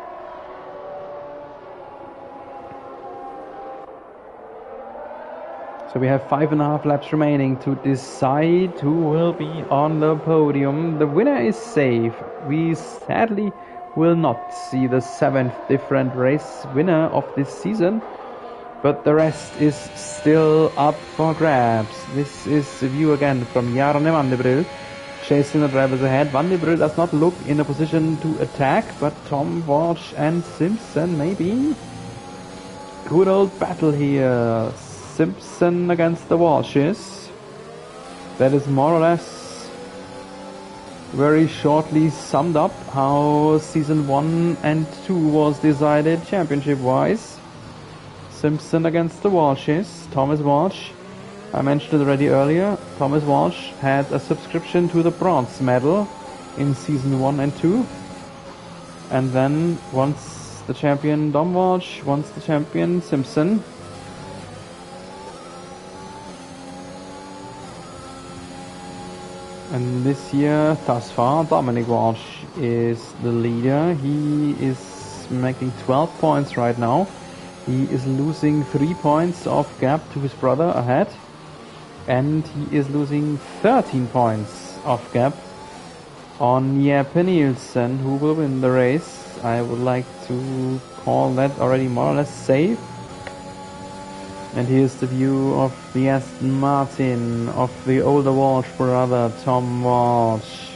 So we have 5.5 laps remaining to decide who will be on the podium. The winner is safe. We sadly will not see the 7th different race winner of this season, but the rest is still up for grabs. This is a view again from Jarne Vanderbilt, chasing the drivers ahead. Vanderbilt does not look in a position to attack, but Tom Walsh and Simpson maybe. Good old battle here. Simpson against the Walshes. That is more or less very shortly summed up how season 1 and 2 was decided championship wise. Simpson against the Walshes. Thomas Walsh, I mentioned it already earlier. Thomas Walsh had a subscription to the bronze medal in season 1 and 2. And then once the champion Tom Walsh, once the champion Simpson. And this year, thus far, Dominic Walsh is the leader. He is making 12 points right now. He is losing 3 points of gap to his brother ahead. And he is losing 13 points of gap on Jeppe Nielsen, who will win the race. I would like to call that already more or less safe. And here's the view of the Aston Martin of the older Walsh brother, Tom Walsh.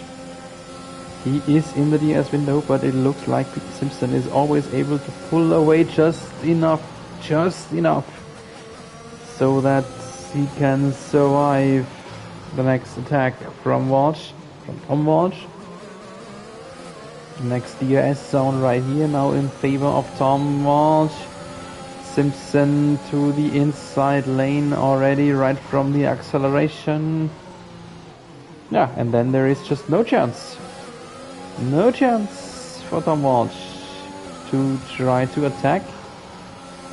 He is in the DS window, but it looks like Peter Simpson is always able to pull away just enough, so that he can survive the next attack from Tom Walsh. Next DRS zone right here now in favor of Tom Walsh. Simpson to the inside lane already right from the acceleration. Yeah, and then there is just no chance. No chance for Tom Walsh to try to attack.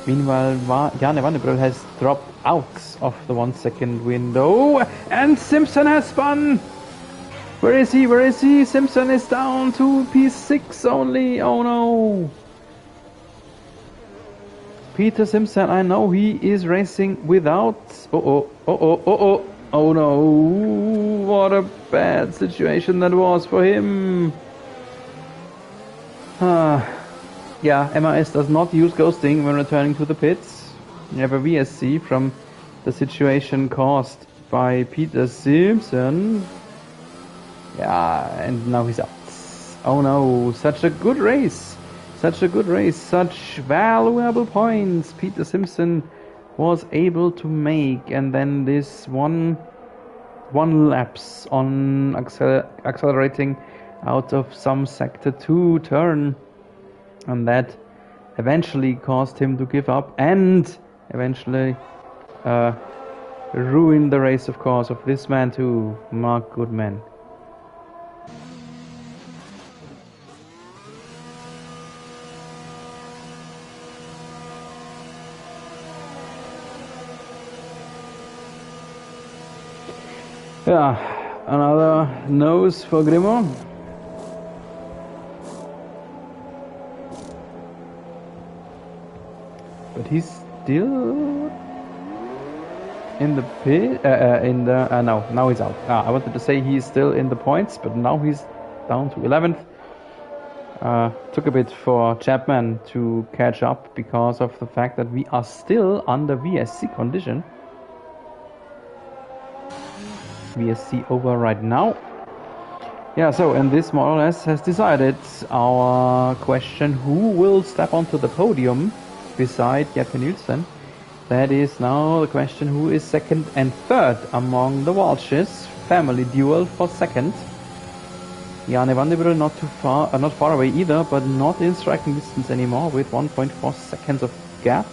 Meanwhile, Janne van der Brugge has dropped out of the 1 second window, and Simpson has spun! Where is he? Where is he? Simpson is down to P6 only. Oh no! Peter Simpson, I know he is racing without... Oh no! What a bad situation that was for him! Yeah, MIS does not use ghosting when returning to the pits. You have a VSC from the situation caused by Peter Simpson. Yeah, and now he's out. Oh no, such a good race. Such a good race. Such valuable points Peter Simpson was able to make. And then this one lapse on accelerating out of some sector 2 turn. And that eventually caused him to give up and eventually ruin the race, of course, of this man too, Mark Goodman. Yeah, another nose for Grimo. But he's still in the pit. No, now he's out. I wanted to say he's still in the points, but now he's down to 11th. Took a bit for Chapman to catch up because of the fact that we are still under VSC condition. VSC over right now. Yeah, so, and this more or less has decided our question, who will step onto the podium beside Jeppe Nielsen. That is now the question, who is second and third among the Walshes. Family duel for second. Janne van der Brugge not far away either, but not in striking distance anymore with 1.4 seconds of gap.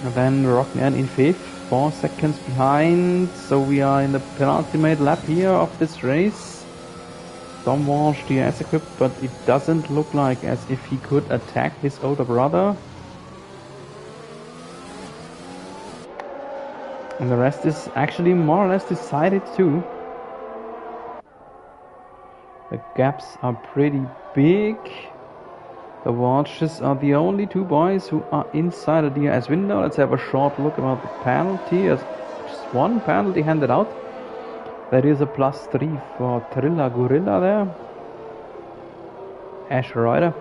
And then Rockman in fifth, 4 seconds behind, so we are in the penultimate lap here of this race. Tom Walsh DS equipped, but it doesn't look like as if he could attack his older brother. And the rest is actually more or less decided too. The gaps are pretty big. The Walshes are the only two boys who are inside the DRS window. Let's have a short look about the penalty. There's just one penalty handed out. That is a +3 for Trilla Gorilla there. Ash Reuter.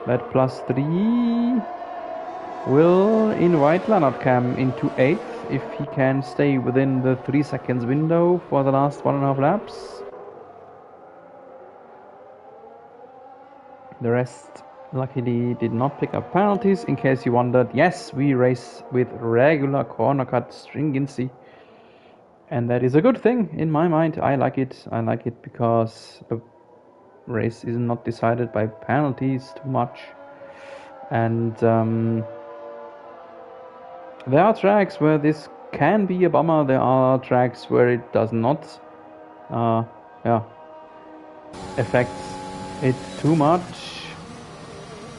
That +3 will invite Lanarkam into 8th if he can stay within the 3 seconds window for the last 1.5 laps. The rest luckily did not pick up penalties. In case you wondered, yes, we race with regular corner cut stringency. And that is a good thing in my mind. I like it. I like it because the race is not decided by penalties too much. And there are tracks where this can be a bummer. There are tracks where it does not affect it too much.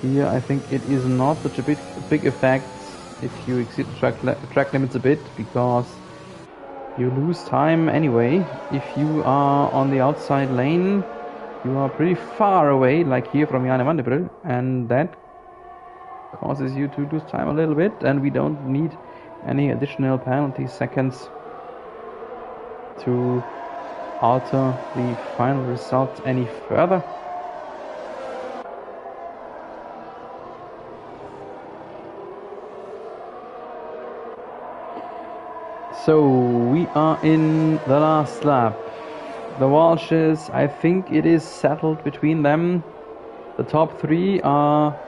Here I think it is not such a big effect if you exceed the track limits a bit, because you lose time anyway. If you are on the outside lane, you are pretty far away, like here from Janne van der Brugge, and that causes you to lose time a little bit, and we don't need any additional penalty seconds to alter the final result any further. So we are in the last lap. The Walshes, I think it is settled between them. The top three are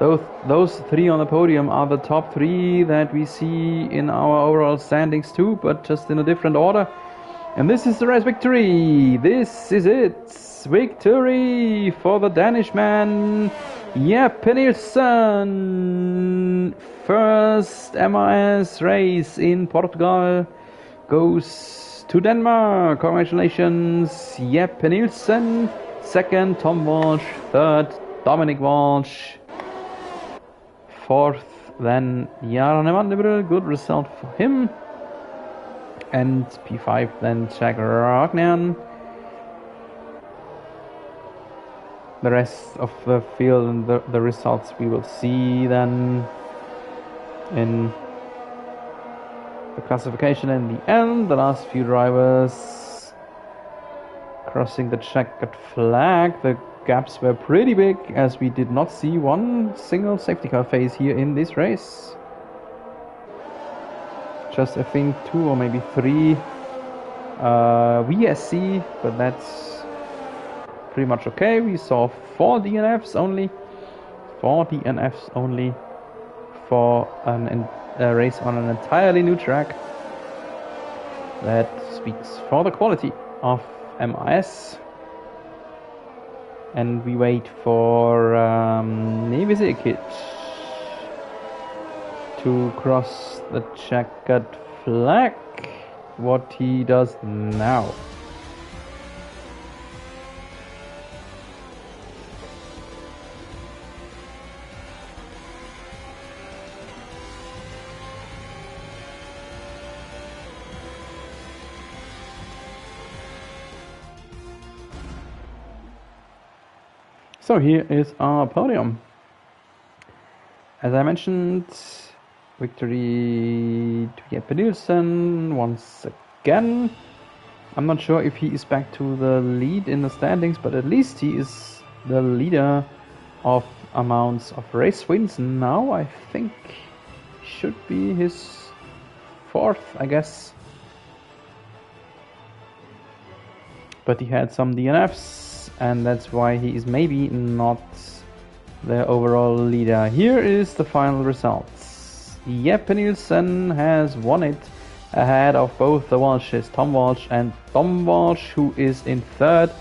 Those three on the podium are the top three that we see in our overall standings too, but just in a different order. And this is the race victory. This is it. Victory for the Danish man, Jeppe Nielsen. First MIS race in Portugal goes to Denmark. Congratulations, Jeppe Nielsen. Second, Tom Walsh. Third, Dominic Walsh. Fourth, then Jarne Vandebrøl. Good result for him. And P5, then Jack Ragnan. The rest of the field and the results we will see then in the classification in the end. The last few drivers crossing the checkered flag. The gaps were pretty big, as we did not see one single safety car phase here in this race. Just I think 2 or maybe 3 VSC, but that's pretty much okay. We saw 4 DNFs only. 4 DNFs only for a race on an entirely new track. That speaks for the quality of MIS. And we wait for Nevis Ikic to cross the checkered flag. What he does now. So here is our podium. As I mentioned, victory to Jeppe Nielsen once again. I'm not sure if he is back to the lead in the standings, but at least he is the leader of amounts of race wins now. I think should be his 4th, I guess. But he had some DNFs, and that's why he is maybe not the overall leader. Here is the final results. Jeppe Nielsen has won it ahead of both the Walshes, Tom Walsh and Dom Walsh, who is in 3rd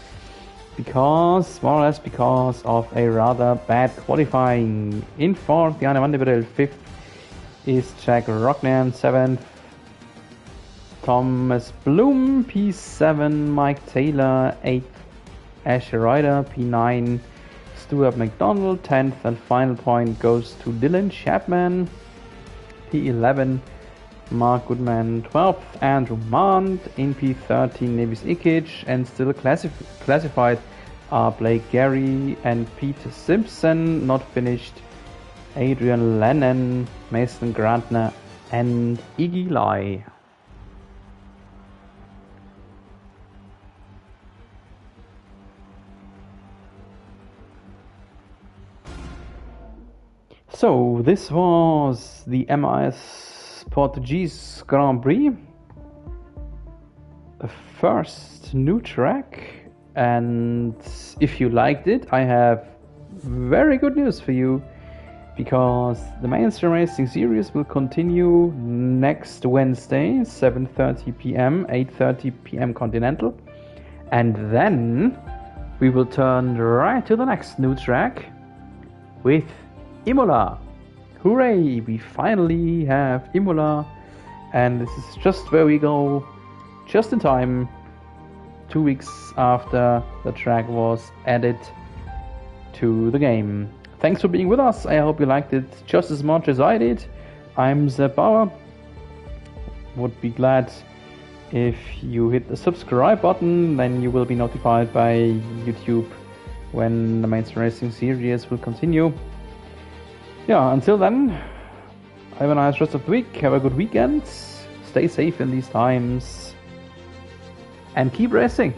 because, more or less because of a rather bad qualifying. In 4th, Jarne Vandebrøl. 5th is Jack Rognan. 7th, Thomas Bloom. P7, Mike Taylor. 8th, Ash Ryder. P9, Stuart McDonald. 10th and final point goes to Dylan Chapman. P11, Mark Goodman. 12th, Andrew Mond. In P13, Nevis Ikic. And still classified are Blake Gary and Peter Simpson. Not finished, Adrian Lennon, Mason Grantner and Iggy Lai. So this was the MIS Portuguese Grand Prix, the first new track, and if you liked it, I have very good news for you, because the Mainstream Racing Series will continue next Wednesday, 7:30 p.m., 8:30 p.m. Continental, and then we will turn right to the next new track with Imola. Hooray! We finally have Imola, and this is just where we go, just in time, 2 weeks after the track was added to the game. Thanks for being with us. I hope you liked it just as much as I did. I'm Zeb Bauer. Would be glad if you hit the subscribe button, then you will be notified by YouTube when the Mainstream Racing Series will continue. Yeah, until then, have a nice rest of the week, have a good weekend, stay safe in these times, and keep racing!